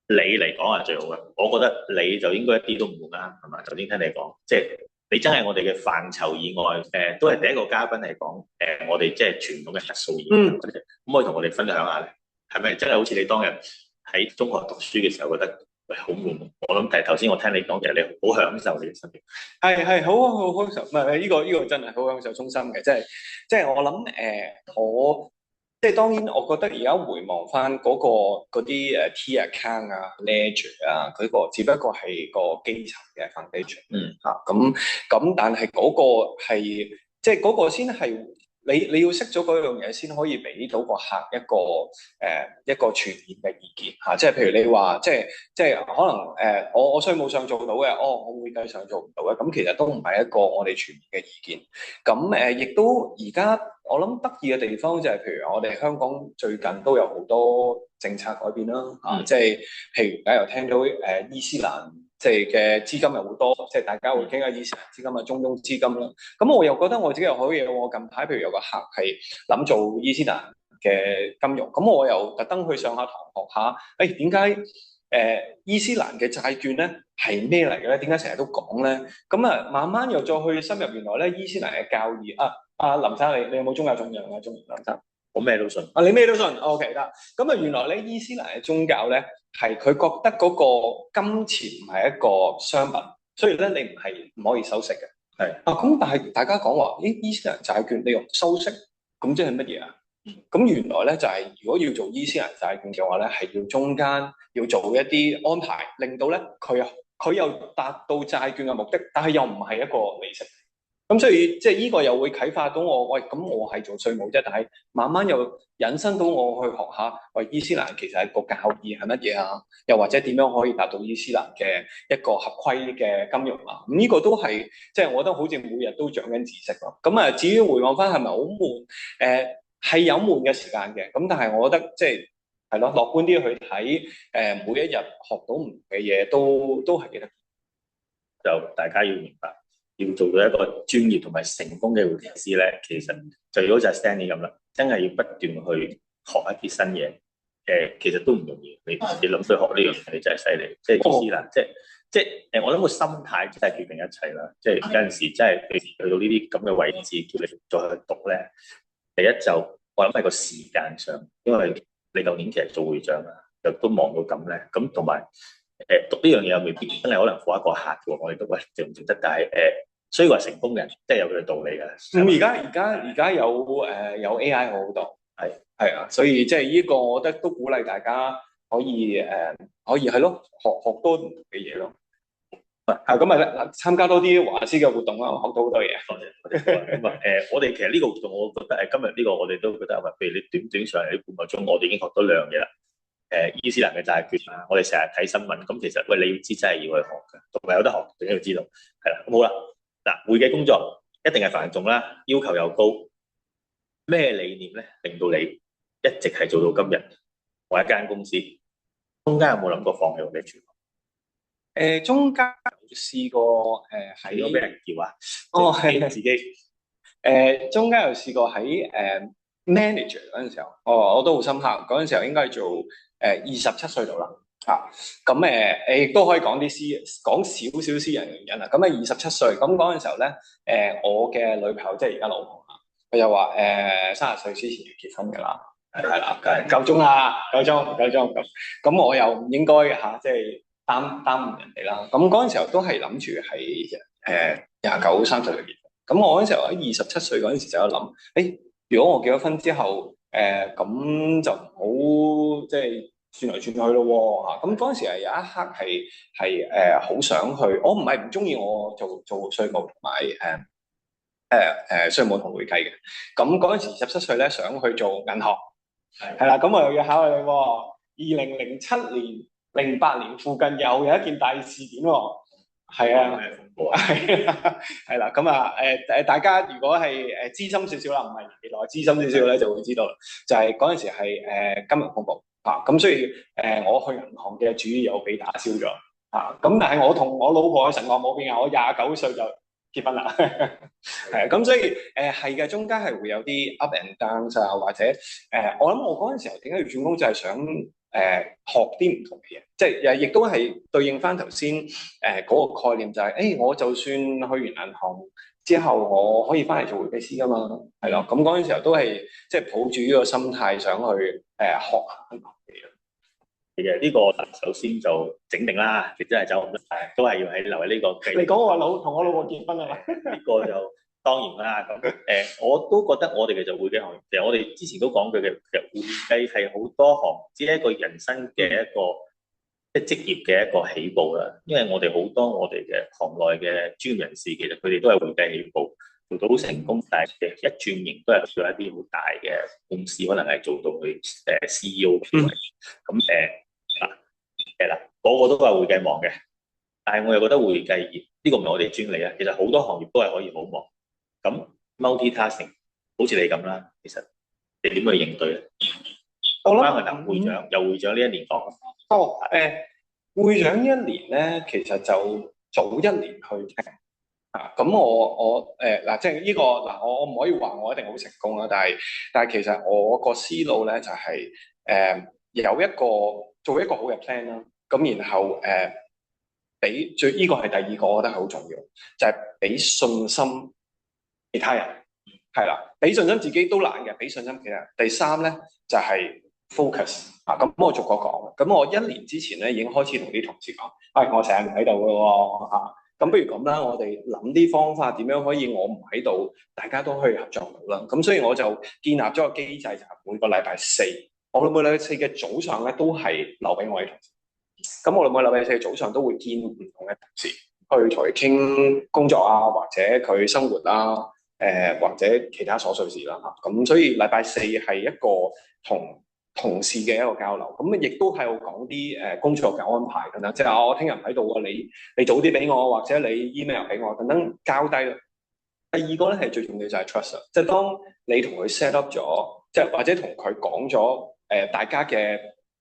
你嚟講係最好嘅，我覺得你就應該一啲都唔悶啦，係嘛？頭先聽你講，即係你真係我哋嘅範疇以外，都係第一個嘉賓嚟講，我哋即係傳統嘅核數以外，咁可以同我哋分享下咧？係咪真係好似你當日喺中學讀書嘅時候覺得喂，好悶。我諗但係頭先我聽你講，其實你好享受你嘅生活。係好享受，唔係呢個真係好享受衷心嘅，即係我諗我即係當然，我覺得而家回望翻嗰啲T account 啊、Ledger 啊，佢個只不過係個基層嘅 foundation。咁，但係嗰個係即係嗰個先係你要識咗嗰樣嘢，先可以俾到個客一個全面嘅意見嚇。即係譬如你話即係可能我稅務上做到嘅，我會計上做唔到嘅，咁其實都唔係一個我哋全面嘅意見。咁亦都而家我諗得意嘅地方就係，譬如我哋香港最近都有好多政策改變啦，即係譬如而家又聽到伊斯蘭即係嘅資金又好多，即係大家會傾下伊斯蘭資金啊、中東資金啦。咁我又覺得我自己又好嘢喎。我近排譬如有個客係諗做伊斯蘭嘅金融，咁我又特登去上下堂學下，點解伊斯蘭嘅債券咧係咩嚟嘅咧？點解成日都講咧？咁啊，慢慢又再去深入，原來咧伊斯蘭嘅教義林生，你有冇宗教信仰啊？林生，我咩都信。你咩都信 ？OK 得。咁啊，原來咧伊斯蘭嘅宗教咧係佢覺得嗰個金錢唔係一個商品，所以咧你唔可以收息嘅。係咁但係大家講話，伊斯蘭債券你用收息，咁即係乜嘢啊？咁原來咧就係如果要做伊斯蘭債券嘅話咧，係要中間要做一啲安排，令到咧佢又達到債券嘅目的，但係又唔係一個利息。咁所以即係呢個又會啟發到我，喂，咁我係做稅務啫，但係慢慢又引申到我去學下，喂，伊斯蘭其實係個教義係乜嘢啊？又或者點樣可以達到伊斯蘭嘅一個合規嘅金融啊？咁呢個都係即係我覺得好似每日都長緊知識咯。咁啊，至於回望翻係咪好悶？係有悶嘅時間嘅，咁但係我覺得即係咯，樂觀啲去睇，每一日學到唔同嘅嘢都係幾得意。就大家要明白，要做到一個專業同埋成功嘅會計師咧，其實就如果就係 Stanley 咁啦，真係要不斷去學一啲新嘢。其實都唔容易。你諗去學呢樣嘢，你真係犀利。即係意思啦，即係我諗個心態真係決定一切啦。即係有陣時真係你去到呢啲咁嘅位置，叫你再去讀咧。第一就我諗係個時間上，因為你舊年其實做會長啊，又都忙到咁咧，咁同埋讀呢樣嘢又未必真係可能課一個客嘅，我哋都喂值唔值得？但係所以話成功嘅人即係有佢嘅道理嘅。咁而家有 AI 好多，係啊，所以即係呢個我覺得都鼓勵大家可以係咯，學多嘅嘢咯。咁啊，參加多啲華師嘅活動啦，學到好多嘢。多謝。咁我哋其實呢個活動，我覺得今日呢個我哋都覺得，譬如你短上嚟啲半個鐘，我哋已經學到兩樣嘢啦。伊斯蘭嘅債券啊，我哋成日睇新聞，咁其實喂你要知真係要去學嘅，同埋有得學，仲要知道。係啦，咁好啦。嗱，會計工作一定係繁重啦，要求又高。咩理念咧，令到你一直係做到今日？我一間公司，中間有冇諗過放棄我哋全部？中間試過係咗俾人叫啊！係自己中間有試過喺manager 嗰陣時候，我都好深刻。嗰陣時候應該係做27歲度啦嚇。咁亦都可以講少少私人原因啦。咁27歲，咁嗰陣時候咧我嘅女朋友即係而家老婆啊，佢又話30歲之前要結婚㗎啦，係啦，夠鐘啦，夠鐘咁我又唔應該即係耽誤人哋啦。咁嗰陣時候都係諗住係29、30歲結婚。咁我嗰陣時候喺27歲嗰陣時就有諗，如果我結咗婚之後，咁就唔好即係轉嚟轉去咯喎。咁嗰陣時係有一刻係好想去，我唔係唔中意我做稅務同埋稅務同會計嘅。咁嗰陣時27歲咧，想去做銀行，係啦。咁我又要考慮你喎。2007年、08年附近又有一件大事件喎。係啊，係啦，咁啊，大家如果係資深少少啦，唔係年紀內資深少少咧，就會知道啦。就係嗰陣時係金融風暴啊，咁所以我去銀行嘅主意又被打消咗啊。咁但係我同我老婆嘅承諾冇變啊，我29歲就結婚啦。係啊，咁所以係嘅，中間係會有啲 up and down 啊，或者我諗我嗰陣時候點解要轉工，就係想學啲唔同嘅嘢，即係亦都係對應翻頭先嗰個概念，就係我就算去完銀行之後，我可以翻嚟做會計師噶嘛，係咯。咁嗰陣時候都係即係抱住呢個心態，想去學下唔同嘅嘢。嘅呢個首先就整定啦，亦真係走唔甩，都係要喺留喺呢個記。你講我同我老婆結婚係嘛？呢個就當然啦。咁我都覺得我哋其實會計行業，其實我哋之前都講過嘅，其實會計係好多行，只係一個人生嘅一個即係職業嘅一個起步啦。因為我哋好多我哋嘅行內嘅專業人士，其實佢哋都係會計起步，做到成功，但係一轉型都係去咗一啲好大嘅公司，可能係做到去CEO 嘅位。咁嗱，個個都係會計忙嘅，但係我又覺得會計業呢個唔係我哋專利啊。其實好多行業都係可以好忙。咁 multi-tasking 好似你咁啦，其實你點去應對咧？我諗翻去談會長，由會長呢一年講。會長呢一年咧，其實就早一年去聽啊。咁我嗱，即係呢個嗱，我唔可以話我一定好成功啦。但係其實我個思路咧就係有一個做一個好嘅 plan 啦。咁然後俾呢個係第二個，我覺得係好重要，就係俾信心其他人，係啦，俾信心自己都難嘅，俾信心其他人。第三咧就係 focus 啊。咁我逐個講。咁我一年之前咧已經開始同啲同事講，我成日唔喺度嘅喎嚇。咁不如咁啦，我哋諗啲方法點樣可以我唔喺度，大家都可以合作到啦。咁所以我就建立咗個機制，就係每個禮拜四，我每個禮拜四嘅早上咧都係留俾我啲同事。咁我每個禮拜四嘅早上都會見唔同嘅同事，去同佢傾工作啊，或者佢生活啦，或者其他瑣碎事啦嚇。咁所以禮拜四係一個同事嘅一個交流，咁亦都係我講啲工作嘅安排等等，即係我聽日唔喺度啊，你早啲俾我，或者你 email 俾我等等交低啦。第二個咧係最重要就係 trust， 即係當你同佢 set up 咗，即係或者同佢講咗大家嘅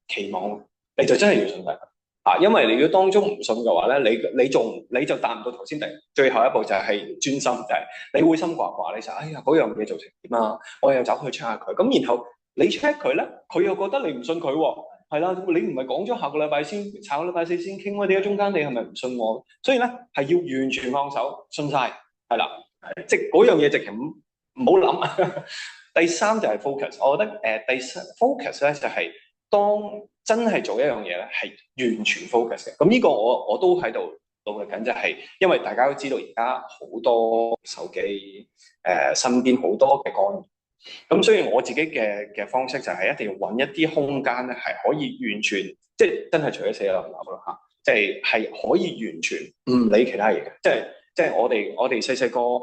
期望，你就真係要信大家嚇，因為你如果當中唔信嘅話咧，你就達唔到頭先最後一步就係專心，就係你會心掛掛，你就哎呀嗰樣嘢做成點啊，我又走去 check 下佢，咁然後。你 check 佢咧，佢又覺得你唔信佢喎，係啦，你唔係講咗下個禮拜先，下個禮拜四先傾喎，點解中間你係咪唔信我？所以咧係要完全放手，信晒，係啦，即係嗰樣嘢直情唔好諗。第三就係 focus， 我覺得第三 focus 咧就係當真係做一樣嘢咧係完全 focus 嘅。咁呢個我都喺度努力緊，就係因為大家都知道而家好多手機身邊好多嘅干擾。咁所以我自己嘅方式就係一定要揾一啲空間咧，係可以完全即係真係除咗四樓咯嚇，即係可以完全唔理其他嘢嘅，即係我哋細個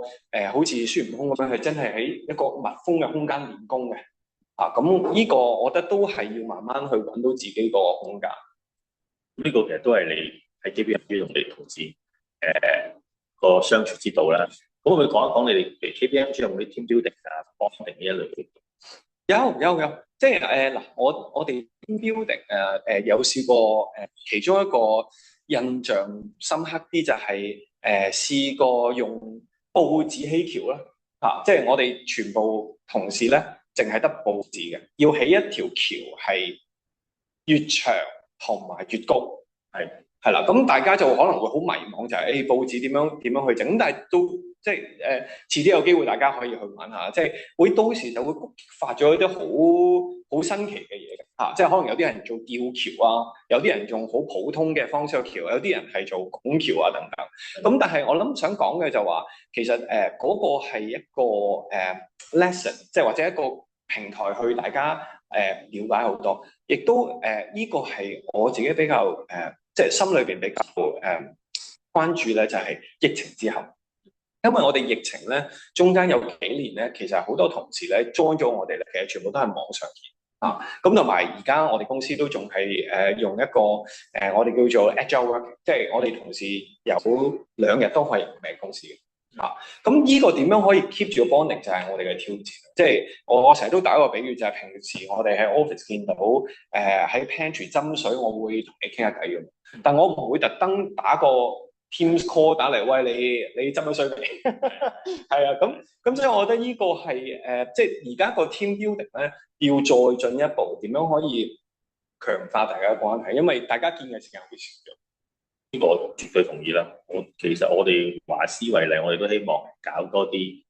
好似孫悟空咁樣，係真係喺一個密封嘅空間練功嘅啊。咁呢個我覺得都係要慢慢去揾到自己個空間。呢個其實都係你喺 KPMG 同你同事個相處之道啦。咁可唔可以講一講你哋 KPMG 有冇啲 team building 啊、bonding 呢一類嘅？有，即係嗱，我哋 team building 有試過其中一個印象深刻啲就係試過用報紙起橋啦嚇，即係我哋全部同事咧淨係得報紙嘅，要起一條橋係越長同埋越高，係啦，咁大家就可能會好迷茫，就係報紙點樣去整，咁但係都即係遲啲有機會大家可以去玩下，即係會到時就會發咗一啲好新奇嘅嘢嚇，即係可能有啲人做吊橋啊，有啲人用好普通嘅方式橋，有啲人係做拱橋啊等等。咁但係我諗想講嘅就話，其實嗰個係一個lesson，即係或者一個平台去大家了解好多，亦都呢個係我自己比較即係心裏邊比較關注咧，就係疫情之後。因為我哋疫情咧，中間有幾年咧，其實好多同事咧 join 咗我哋咧，其實全部都係網上見啊。咁同埋而家我哋公司都仲係用一個我哋叫做 agile work， 即係我哋同事有2日都可以唔喺公司嘅啊。咁呢個點樣可以 keep 住個 bonding 就係我哋嘅挑戰。即係我成日都打一個比喻，就係平時我哋喺 office 見到喺 pantry 斟水，我會同你傾下偈嘅，但我唔會特登打個Teams call 打嚟，喂，你斟咗水未？係啊，咁所以我覺得呢個係即係而家個 team building 咧，要再進一步，點樣可以強化大家嘅關係？因為大家見嘅時間會少咗。呢個我絕對同意啦。其實我哋華師為例，我哋都希望搞多啲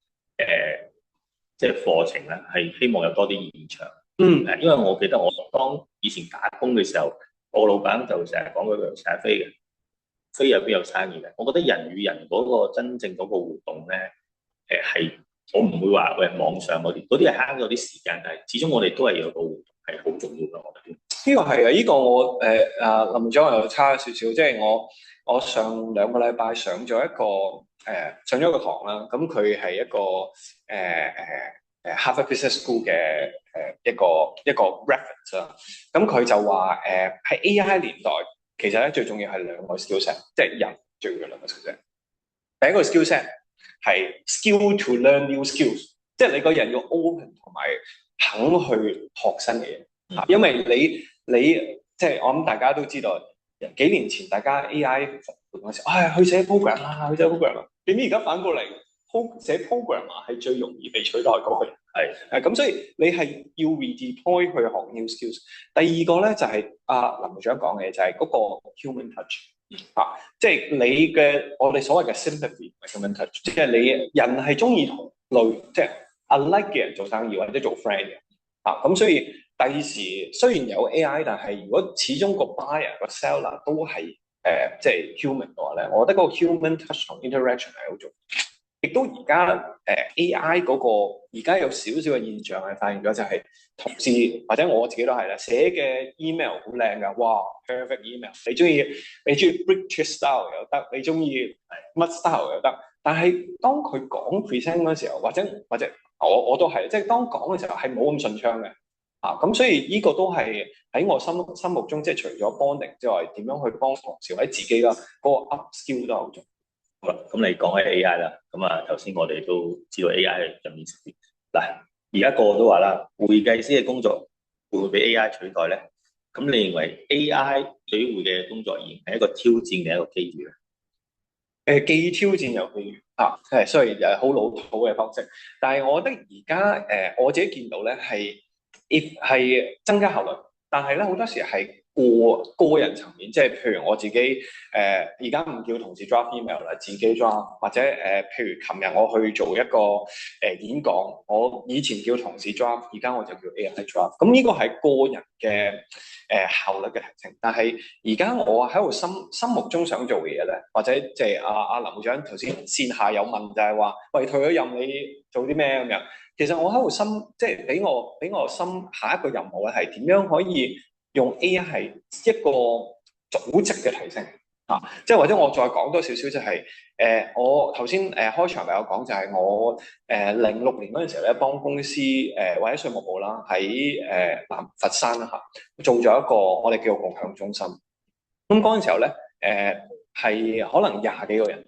即係課程咧，係希望有多啲現場。因為我記得我當以前打工嘅時候，我老闆就成日講嗰句成日飛嘅，飛入邊有生意嘅。我覺得人與人嗰個真正嗰個互動咧，係我唔會話喂網上嗰啲係慳咗啲時間，但係始終我哋都係有個互動係好重要嘅，我覺得。呢個係啊，呢個我林總又差少少，即係我上2個禮拜上咗一個上咗一個堂啦，咁佢係一個Harvard Business School 嘅一個 reference 啦，咁佢就話喺 AI 年代，其實咧最重要係2個 skill set，即係人最重要2個 skill set。第一個 skill set 係 skill to learn new skills， 即係你個人要 open 同埋肯去學新嘅嘢，因為你即係我諗大家都知道，幾年前大家 AI 復活嗰時候，去寫 program 啦，去寫 program 啦，點知而家反過嚟，寫 program 係最容易被取代過去。係咁，所以你係要 redeploy 去學 new skills。第二個咧就係林部長講嘅，就係嗰個 human touch 即係你嘅我哋所謂嘅 sympathy 唔係 human touch， 即係你人係中意同類即係 alike 嘅人做生意或者做 friend 嘅咁所以第時雖然有 AI， 但係如果始終個 buyer 個 seller 都係即係 human 嘅話咧，我覺得嗰個 human touch 同 interaction 係好重要。亦都而家AI 嗰個而家有少少嘅現象係發現咗，就係同事或者我自己都係啦，寫嘅 email 好靚㗎，哇 perfect email， 你中意 British style 又得，你中意乜 style 又得，但係當佢講 present 嗰時候，或者我都係，即係當講嘅時候係冇咁順暢嘅咁所以呢個都係喺我心目中，即係除咗 bonding 之外，點樣去幫同事或者自己啦，嗰個 up skill 都好重要。好啦，咁你講起 AI 啦，咁頭先我哋都知道 AI 係入面嗱，而家個個都話啦，會計師嘅工作會唔會俾 AI 取代咧？咁你認為 AI 對於會計嘅工作而言係一個挑戰定係一個機遇咧？既挑戰又機遇雖然又係好老土嘅方式，但係我覺得而家我自己見到咧係增加效率，但係咧好多時係個人層面，即係譬如我自己而家唔叫同事 draft email 啦，自己 draft， 或者譬如琴日我去做一個演講，我以前叫同事 draft， 而家我就叫 AI draft。咁呢個係個人嘅效率嘅提升，但係而家我喺度心目中想做嘅嘢咧，或者即係阿林部長頭先線下有問就係話，喂，退咗任你做啲咩咁樣？其實我喺度即係俾我心下一個任務咧係點樣可以用 AI 係一個組織嘅提升即係或者我再講多少少就係我頭先開場咪有講就係我06年嗰陣時候咧幫公司或者稅務部啦喺佛山做咗一個我哋叫共享中心。咁嗰陣時候咧係可能20幾個人。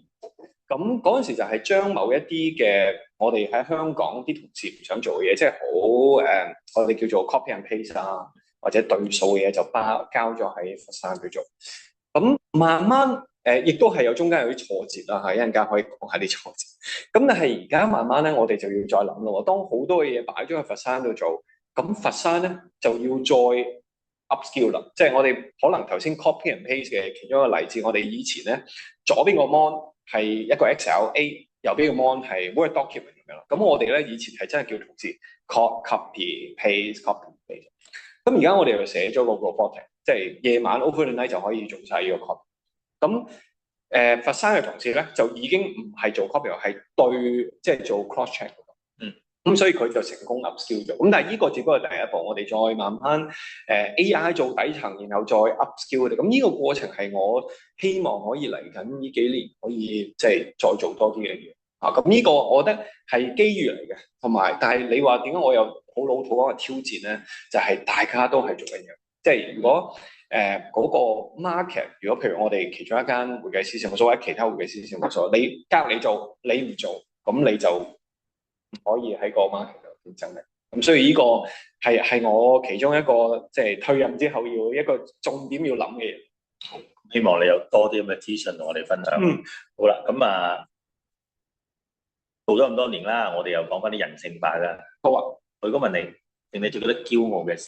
咁嗰陣時就係將某一啲嘅我哋喺香港啲同事唔想做嘅嘢，即係好我哋叫做 copy and paste 或者對數嘅嘢就交咗喺佛山去做。咁慢慢亦都係有中間有啲挫折啦一陣間可以講下啲挫折。咁但係而家慢慢咧，我哋就要再諗咯。當好多嘅嘢擺咗喺佛山度做，咁佛山咧就要再 upskill 啦。即係我哋可能頭先 copy and paste 嘅其中一個例子，我哋以前咧左邊個 mon 係一個 XLA， 右邊個 mon 係 Word document 咁樣啦。咁我哋咧以前係真係叫同事 copy paste copy paste。咁而家我哋就寫咗個 robotic， 即係夜晚 overnight 就可以做晒呢個 copy。咁佛山嘅同事咧就已經唔係做 copy， 係對即係做 cross check。咁所以佢就成功 upskill 咗。咁但係呢個只不過係第一步，我哋再慢慢AI 做底層，然後再 upskill 佢哋。咁呢個過程係我希望可以嚟緊呢幾年可以即係再做多啲嘅嘢。咁呢個我覺得係機遇嚟嘅，同埋但係你話點解我有好老土嗰個挑戰咧？就係大家都係做緊嘢，即係如果嗰個 market， 如果譬如我哋其中一間會計師事務所或者其他會計師事務所，你交你做，你唔做，咁你就唔可以喺個 market 度競爭力。咁所以呢個係我其中一個即係退任之後要一個重點要諗嘅嘢。希望你有多啲咁嘅資訊同我哋分享。好啦，咁做咗咁多年啦，我哋又講翻啲人性化啦。好啊，我如果問你，令你最覺得驕傲嘅事，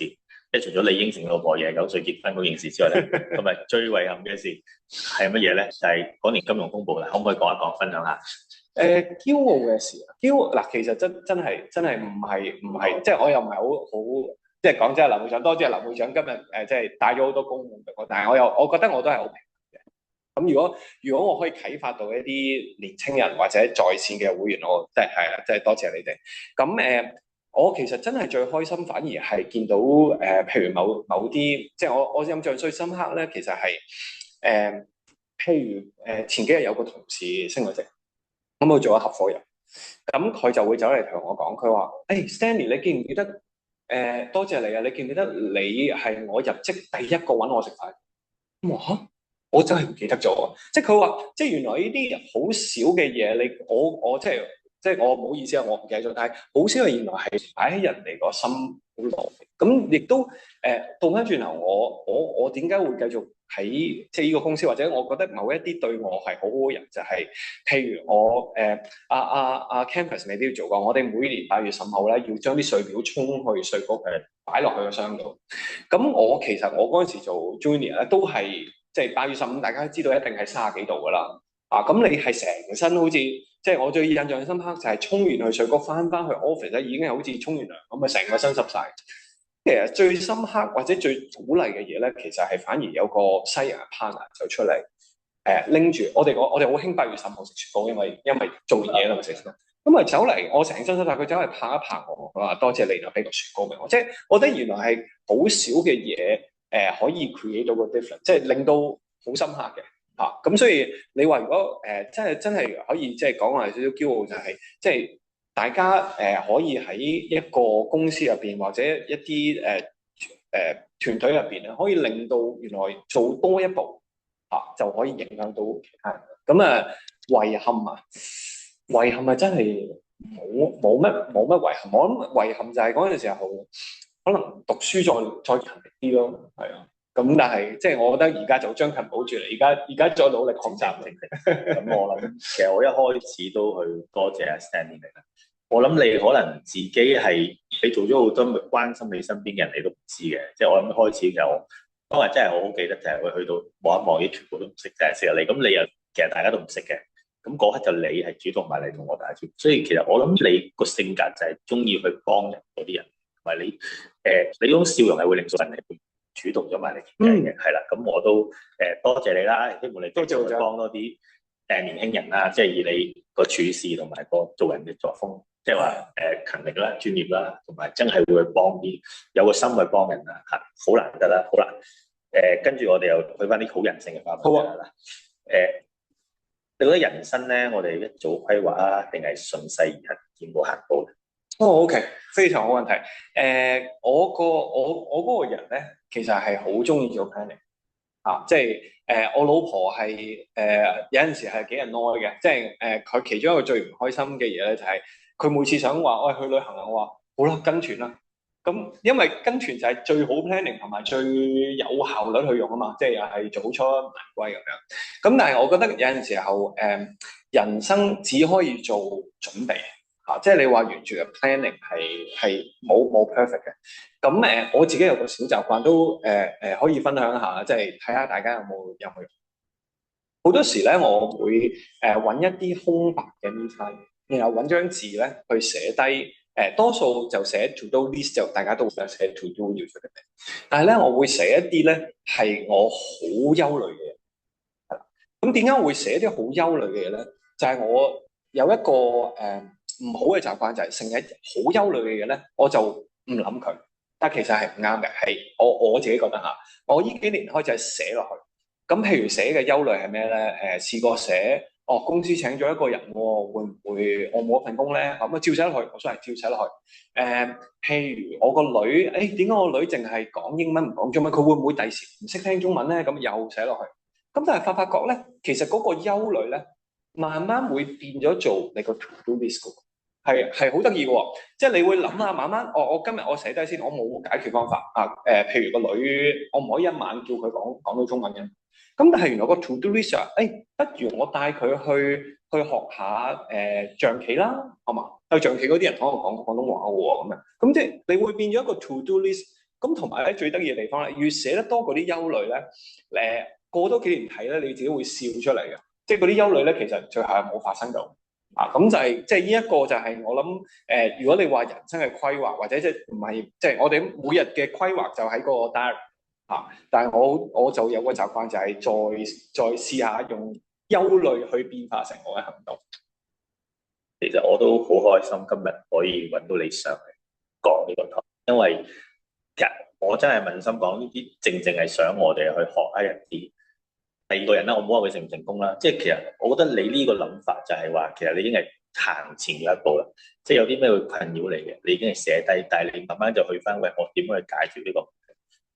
即係除咗你應承老婆29歲結婚嗰件事之外咧，同埋最遺憾嘅事係乜嘢咧？就係嗰年金融風暴啦，可唔可以講一講，分享下？驕傲嘅事嗱，其實真係唔係，即係我又唔係好即係講真，林會長多謝林會長今日即係帶咗好多公務俾我，但係我覺得我都係好平衡嘅。咁如果我可以啟發到一啲年青人或者在線嘅會員，我真係係啦，真係多謝你哋。咁我其實真係最開心，反而係見到譬如某啲，即係我印象最深刻咧，其實係譬如前幾日有個同事升咗職，咁我做咗合夥人，咁佢就會走嚟同我講，佢話：Stanley，你記唔記得？多謝你啊！你記唔記得你係我入職第一個揾我食飯？我真係唔記得咗啊！即係佢話，即係原來呢啲好少嘅嘢，我即係我唔好意思啊，我唔記得咗。但係好少係原來係擺喺人哋個心好耐。咁亦都倒翻轉頭，我點解會繼續喺即係呢個公司，或者我覺得某一啲對我係好好嘅人，就係譬如我Campus 未必要做過，我哋每年8月15號咧要將啲稅表沖去稅局擺落去個箱度。咁其實我嗰陣時做 Junior 咧都係。即係8月15，大家都知道一定係30幾度噶啦。咁你係成身好似，即係我最印象深刻就係沖完去稅局翻去 office 咧，已經係好似沖完涼咁啊，成個身濕晒。其實最深刻或者最鼓勵嘅嘢咧，其實係反而有個西人 partner 就出嚟拎住我哋好興8月15號食雪糕，因為做完嘢啦嘛食雪糕。咁走嚟，我成身濕晒，佢走嚟拍一拍我，佢話多謝你就俾個雪糕俾我。即係我覺得原來係好少嘅嘢。可以 create 到個 difference， 即係令到好深刻嘅嚇。咁所以你話如果真係可以即係講話少少驕傲，就係即係大家可以喺一個公司入邊或者一啲團隊入邊咧，可以令到原來做多一步就可以影響到其他人。咁遺憾真係冇乜遺憾。我諗遺憾就係嗰陣時候。可能讀書再勤力啲咯，係啊。咁但係即係我覺得而家就將勤補拙嚟，而家再努力學習。咁我諗其實我一開始都去多謝阿 Stanley 嚟啦。我諗你可能自己係你做咗好多關心你身邊嘅人，你都唔知嘅。即係我諗開始其實我當日真係好記得，就係我去到望一望啲全部都唔識，就係識你。咁你又其實大家都唔識嘅。咁嗰刻就你係主動埋嚟同我打招呼。所以其實我諗你個性格就係中意去幫人嗰啲人。同埋你嗰種笑容係會令到人哋主動咗埋嚟傾偈嘅，係啦。咁我都多謝你啦，希望你繼續去幫多啲年輕人啦，即係以你個處事同埋個做人嘅作風，即係話勤力啦、專業啦，同埋真係會去幫啲有個心去幫人啦，嚇，好難得啦，好難。跟住我哋又去翻啲好人性嘅範圍啦。你覺得人生咧，我哋一早規劃啊，定係順勢而行，見步行步？OK，非常好問題。我嗰個人咧，其實係好中意做 planning 即係我老婆係有陣時係幾人愛嘅，即係佢其中一個最唔開心嘅嘢咧，就係佢每次想話我去旅行啊，我話好啦，跟團啦。咁因為跟團就係最好 planning 同埋最有效率去用啊嘛，即係又係早出晚歸咁樣。咁但係我覺得有陣時候人生只可以做準備。即係你話完全嘅 planning 係冇 perfect 嘅。咁我自己有個小習慣都可以分享一下，即係睇下大家有冇用。好多時咧，我會揾一啲空白嘅 me time，然後揾張紙咧去寫低。多數就寫 to do list， 就大家都會寫 to do 要做嘅嘢。但係咧，我會寫一啲咧係我好憂慮嘅嘢。係啦。咁點解我會寫一啲好憂慮嘅嘢咧？就係我有一個唔好嘅習慣，就係成日好憂慮嘅嘢咧，我就唔諗佢。但其實係唔啱嘅，係我自己覺得嚇。我呢幾年開始係寫落去。咁譬如寫嘅憂慮係咩咧？試過寫公司請咗一個人喎，會唔會我冇一份工咧？咁啊照寫落去，我真係照寫落去。譬如我個女，點解我女淨係講英文唔講中文？佢會唔會第時唔識聽中文咧？咁又寫落去。咁但係發覺咧，其實嗰個憂慮咧，慢慢會變咗做你個 to do list 嘅。係好得意嘅喎，即係你會諗下，慢慢我今日我寫低先，我冇解決方法譬如個女，我唔可以一晚叫佢講到中文嘅。咁但係原來個 to do list 不如我帶佢去學下象棋啦，係嘛？象棋嗰啲人可能講廣東話嘅喎，咁樣。咁即係你會變咗一個 to do list。咁同埋咧，最得意嘅地方咧，越寫得多嗰啲憂慮咧，過多幾年睇咧，你自己會笑出嚟嘅。即係嗰啲憂慮咧，其實最後係冇發生到。咁就係即係呢一個就係我諗如果你話人生嘅規劃，或者即係唔係即係我哋每日嘅規劃就喺個 diary 但係我就有個習慣就係再試下用憂慮去變化成我嘅行動。其實我都好開心今日可以揾到你上嚟講呢個台，因為其實我真係問心講呢啲，正正係想我哋去學一人啲。第二個人啦，我唔好話佢成唔成功啦，即係其實我覺得你呢個諗法就係話，其實你已經係行前咗一步啦。即係有啲咩會困擾你嘅，你已經係寫低，但係你慢慢就去翻喂，我點樣去解決呢個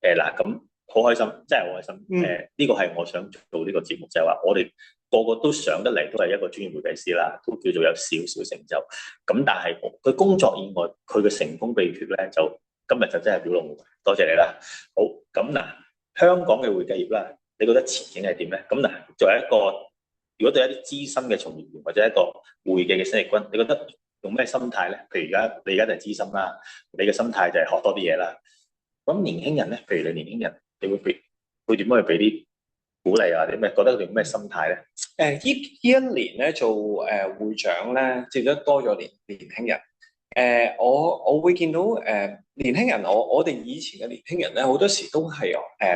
嗱咁好開心，真係好開心。呢個係我想做呢個節目，就係話我哋個個都上得嚟，都係一個專業會計師啦，都叫做有少少成就。咁但係佢工作以外，佢嘅成功秘訣咧，就今日就真係表露無遺。多謝你啦。好，咁嗱，香港嘅會計業啦，你覺得前景係點咧？咁嗱，作為一個如果對一啲資深嘅從業員或者一個會計嘅新力軍，你覺得用咩心態咧？譬如你而家就係資深啦，你嘅心態就係學多啲嘢啦。咁年輕人咧，譬如你年輕人，你會點樣去俾啲鼓勵啊？或者咩？覺得佢哋咩心態咧？呢一年咧做會長咧，接得多咗年輕人。我會見到年輕人，我哋以前嘅年輕人咧，好多時都係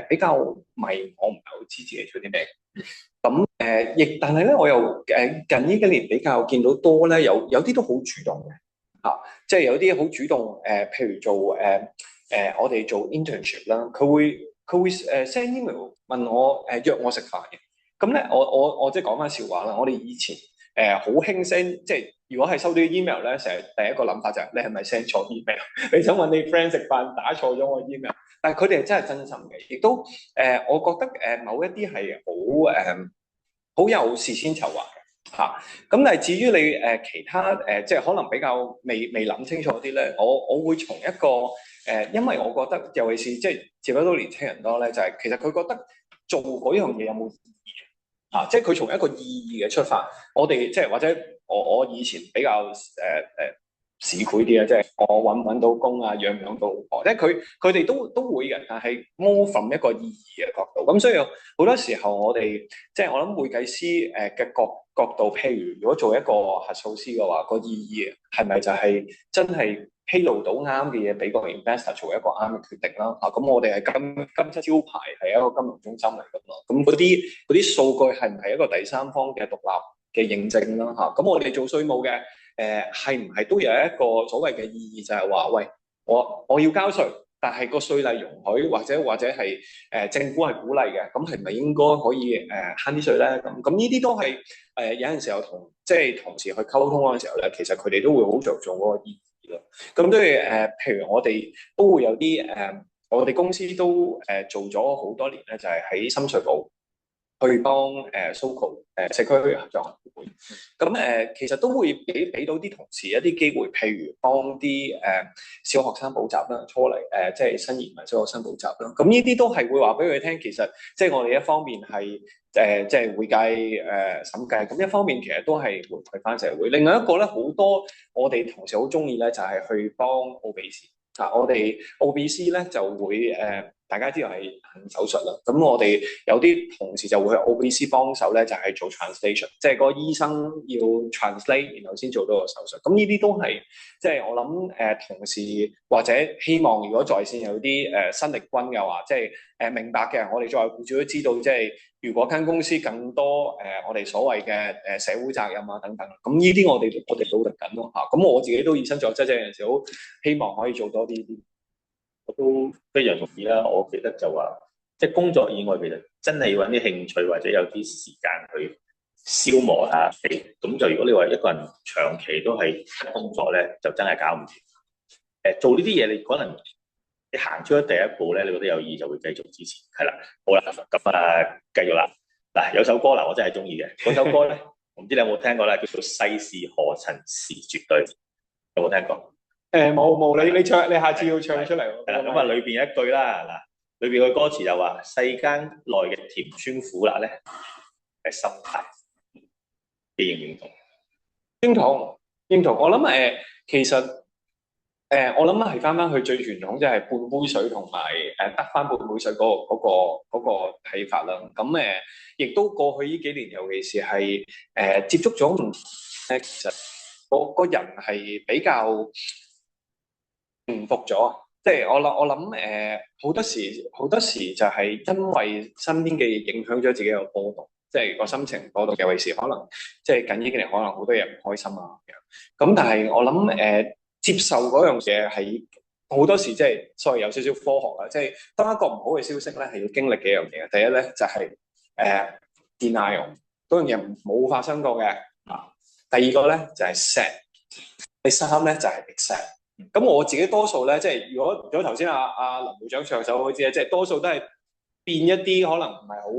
比較迷茫，唔係好知自己做啲咩。咁但係咧，我又近呢幾年比較見到多咧，有啲都好主動嘅即係有啲好主動譬如做我哋做 internship 啦，佢會send email 問我約我食飯嘅。咁咧，我即係講翻笑話啦。我哋以前好興 send，即係如果係收到 email 咧，成日第一個諗法就係你係咪 send 錯 email？你想揾你 friend 食飯，打錯咗我 email。但係佢哋係真係真心嘅，亦都我覺得某一啲係好有事先籌劃嘅咁但係至於你其他即係可能比較未諗清楚啲咧，我會從一個因為我覺得尤其是即係接得到年輕人多咧，就係其實佢覺得做嗰樣嘢有冇意義即係佢從一個意義嘅出發，我哋即係或者我以前比較市儈啲啊，即係我揾到工啊，養唔養到老婆，即係佢哋都會嘅，但係 more from 一個意義嘅角度。咁所以好多時候我哋即係我諗會計師嘅角度，譬如如果做一個核數師嘅話，個意義係咪就係真係披露到啱嘅嘢俾個 investor 做一個啱嘅決定啦？咁我哋係金漆招牌係一個金融中心嚟㗎嘛，咁嗰啲數據係唔係一個第三方嘅獨立嘅認證啦？咁我哋做稅務嘅。係唔係都有一個所謂嘅意義，就係話，喂，我要交稅，但係個稅例容許，或者係政府係鼓勵嘅，咁係咪應該可以慳啲稅咧？咁呢啲都係有陣時候即係同事去溝通嗰陣時候咧，其實佢哋都會好着重嗰個意義咯。咁所以譬如我哋都會有啲我哋公司都做咗好多年咧，就係喺深水埗去幫SOCO 社區合作行會，咁其實都會俾到啲同事一啲機會，譬如幫啲小學生補習啦，初嚟即係新移民小學生補習啦。咁呢啲都係會話俾佢聽，其實即係我哋一方面係即係會計審計，咁一方面其實都係回饋翻社會。另外一個咧，好多我哋同事好中意咧，就係去幫奧比斯我哋奧比斯咧就會大家知道係行手術啦，咁我哋有啲同事就會去 OBC 幫手咧，就係做 translation，即係個醫生要 translate，然後先做到個手術。咁呢啲都係即係我諗同事或者希望如果在線有啲新力軍嘅話，即係明白嘅，我哋作為僱主都知道，即係如果間公司更多我哋所謂嘅社會責任啊等等，咁呢啲我哋努力緊咯嚇。咁我自己都以身作則，即係有陣時好希望可以做多啲。我都非常同意啦。我記得就話，即係工作以外，其實真係要揾啲興趣或者有啲時間去消磨下你。咁就如果你話一個人長期都係工作咧，就真係搞唔掂。做呢啲嘢，你可能你行出咗第一步咧，你覺得有意義就會繼續支持。係啦，好啦，咁繼續啦。嗱，有首歌啦，我真係中意嘅。嗰首歌咧，我唔知你有冇聽過咧，叫做《世事何曾是絕對》，有冇聽過？冇，你唱，你下次要唱出嚟。咁裏邊一句啦，裏邊嘅歌詞就話：世間內嘅甜酸苦辣咧，係心態。你認唔認同？認同。我諗其實我諗係翻去最傳統，即係半杯水同埋得翻半杯水嗰個睇法啦。咁亦都過去呢幾年，尤其是係接觸咗唔其實我個人係比較唔服咗。即係我諗好多時就係因為身邊嘅嘢影響咗自己個波動，即係個心情波動。尤其是可能即係近呢幾年可能好多嘢唔開心啊咁樣。咁但係我諗接受嗰樣嘢係好多時即係所謂有少少科學啦，即係當一個唔好嘅消息咧係要經歷幾樣嘢嘅。第一咧就係denial， 嗰樣嘢冇發生過嘅啊。第二個咧就係 sad， 第三咧就係 accept。咁我自己多數咧，即係如果頭先阿林會長上手好知咧，即係多數都係變一啲可能唔係好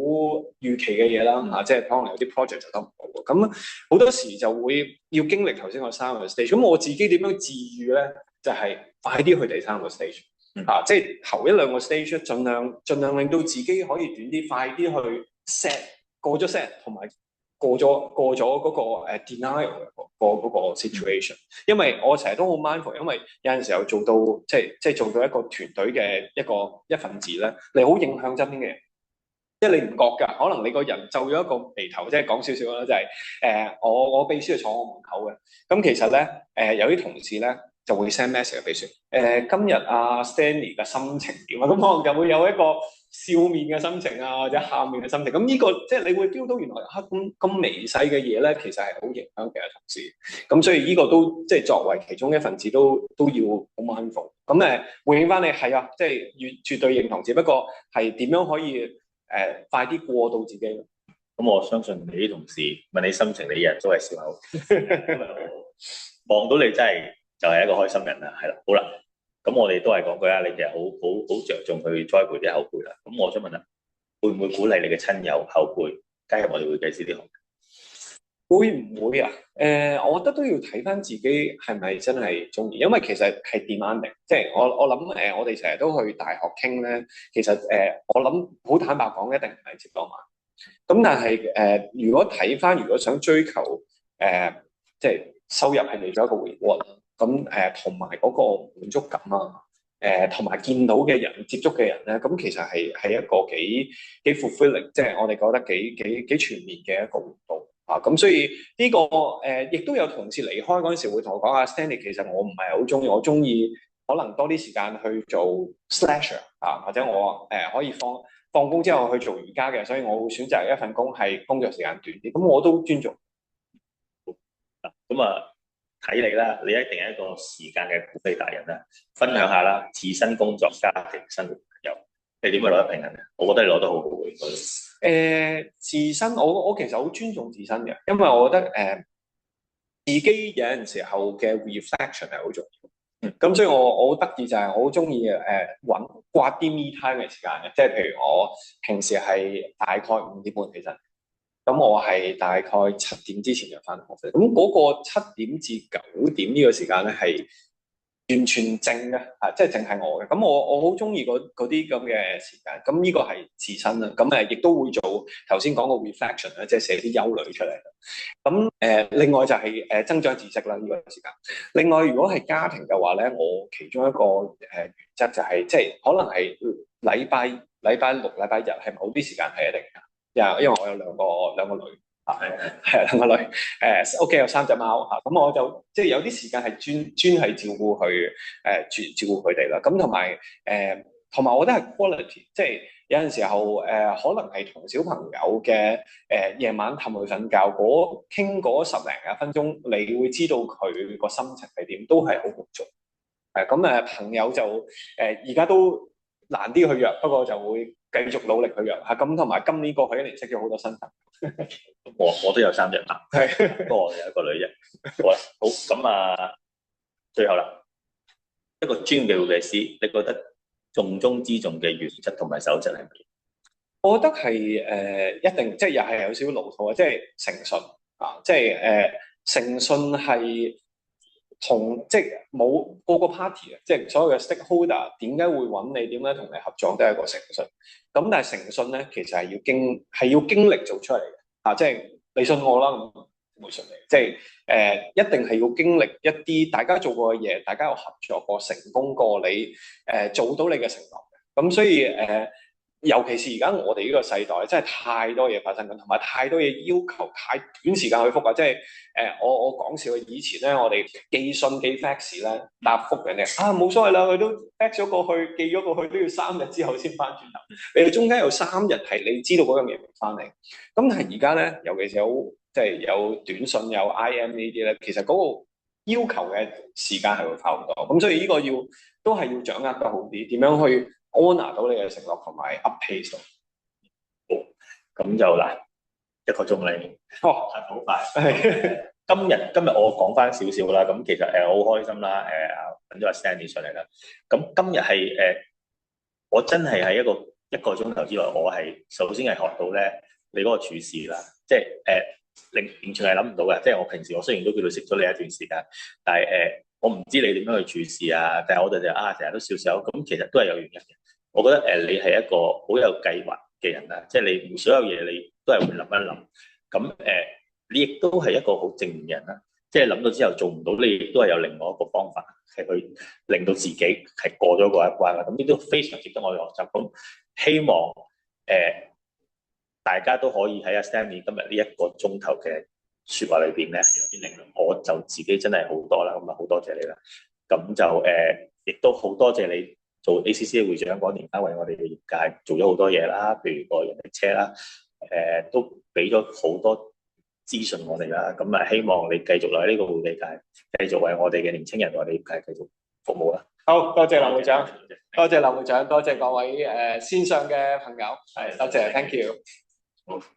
預期嘅嘢啦，即係可能有啲 project 就得唔好。咁好多時就會要經歷頭先嗰三個 stage。咁我自己點樣治癒咧？就係快啲去第三個 stage，即係頭一兩個 stage 盡量令到自己可以短啲，快啲去 set 過咗 set， 同埋過咗嗰個denial 嗰個 situation。因為我成日都好 mindful，因為有陣時候做到即係做到一個團隊嘅一份子咧，你好影響側邊嘅人。即係你唔覺㗎，可能你個人皺咗一個眉頭，即係講少少啦，就係我秘書係坐我門口嘅，咁其實咧有啲同事咧就會 send message 俾秘書，今日阿 Stanley 嘅心情點啊？咁可能就會有一個笑面嘅心情啊，或者喊面嘅心情。咁呢個即係你會 feel 到原來咁微細嘅嘢咧，其實係好影響其他同事。咁所以呢個都即係作為其中一份子都要好 mindful。咁回應翻你係啊，即係絕對認同，只不過係點樣可以快啲過到自己。咁我相信你啲同事問你心情，你日日都係笑口，望到你真係就係一個開心人啦，係啦，好啦，咁我哋都係講句啦，你其實好着重去栽培啲後輩啦。咁我想問啦，會唔會鼓勵你嘅親友後輩加入我哋會計師呢行？會唔會啊？我覺得都要睇翻自己係咪真係中意，因為其實係 demanding。即係我諗我哋成日都去大學傾咧，其實我諗好坦白講，一定唔係接多晚。咁但係如果睇翻，如果想追求即係收入係嚟咗一個 reward 啦，咁同埋嗰個滿足感啊，同埋見到嘅人、接觸嘅人咧，咁其實係一個幾 fulfilling，即係我哋覺得幾全面嘅一個活動。咁所以呢個亦都有同事離開嗰陣時會同我講啊，Stanley 其實我唔係好中意，我中意可能多啲時間去做 slasher 或者我可以放工之後去做瑜伽嘅，所以我會選擇一份工係工作時間短啲，咁我都尊重。咁睇你啦，你一定係一個時間嘅管理大人啦，分享下啦，自身工作、家庭、生活有你點樣攞得平衡嘅？我覺得你攞得好好嘅。自身我其實好尊重自身嘅，因為我覺得自己有陣時候嘅 reflection 係好重要。咁所以我好得意就係我好中意刮啲 me time 嘅時間嘅，即係譬如我平時係大概5點半起身，咁我係大概7點之前就翻學嘅。咁嗰個7點至9點呢個時間咧係完全靜嘅，即係淨係我嘅。咁我好中意嗰啲咁嘅時間。咁呢個係自身啦。咁亦都會做頭先講個 reflection 啦，即係寫啲憂慮出嚟。咁另外就係增長知識啦，呢個時間。另外如果係家庭嘅話咧，我其中一個原則就係即係可能係禮拜六、禮拜日係某啲時間係一定嘅，因為我有兩個女。係兩個女，屋企有3隻貓嚇，咁我就即係有啲時間係專係照顧佢，照顧佢哋啦。咁同埋我覺得係 quality，即係有陣時候可能係同小朋友嘅夜晚氹佢瞓覺傾嗰10零廿分鐘，你會知道佢個心情係點，都係好滿足。朋友就而家都難啲去約，不過就會繼續努力去約嚇。咁同埋今年過去1年識咗好多新朋友。我都有3隻貓，不過我有一個女啫。好啦，好咁最後啦，一個專業嘅會計師，你覺得重中之重嘅原則同埋守則係乜嘢？我覺得係一定，即係又係有少少老土啊，即係誠信啊，即係誠信係即係冇個個 party 啊，即係所有嘅 stakeholder 點解會揾你，點解同你合作都係一個誠信。咁但係誠信咧，其實係要經歷做出嚟嘅。即係你信我啦，會順利，即係一定係要經歷一啲大家做過嘅嘢，大家有合作過、成功過你，做到你嘅承諾嘅。咁所以尤其是而家我哋呢個世代，真係太多嘢發生緊，同埋太多嘢要求太短時間去覆啊！即係我講笑嘅，以前咧我哋寄信寄 fax 咧答覆人哋冇所謂啦，佢都 fax 咗過去，寄咗過去都要3日之後先翻轉頭。你哋中間有3日係你知道嗰樣嘢唔翻嚟。咁但係而家咧，尤其是即係有短信有 IM 呢啲咧，其實嗰個要求嘅時間係會快好多。咁所以呢個都係要掌握得好啲，點樣去honour到你嘅承諾同埋 up pace 到。好，咁就嗱1個鐘啦，好快。今日我講翻少少啦，咁其實我好開心啦，揾咗阿 Stanley 上嚟啦。咁今日係我真係喺一個鐘頭之內，我係首先係學到咧你嗰個處事啦，即係完全係諗唔到嘅。即係我平時我雖然都叫做識咗你一段時間，但係我唔知你點樣去處事啊。但係我哋就成日都笑笑，咁其實都係有原因嘅。我覺得你係一個好有計劃嘅人啦，即係你所有嘢你都係會諗一諗。咁你亦都係一個好正面嘅人啦，即係諗到之後做唔到，你亦都係有另外一個方法係去令到自己係過咗嗰一關啦。咁呢都非常值得我哋學習。咁希望大家都可以喺阿 Stanley 今日呢1個鐘頭嘅説話裏邊咧，有啲靈糧。我就自己真係好多啦，咁啊好多謝你啦。咁就亦都好多謝你做 ACCA 會長嗰年間，為我哋嘅業界做咗好多嘢啦，譬如個人力車啦，都俾咗好多資訊我哋啦。咁希望你繼續留喺呢個會計界，繼續為我哋嘅年青人同我哋業界繼續服務啦。好多謝林會長，多謝林會長，多謝各位線上嘅朋友，多謝 ，thank you。好。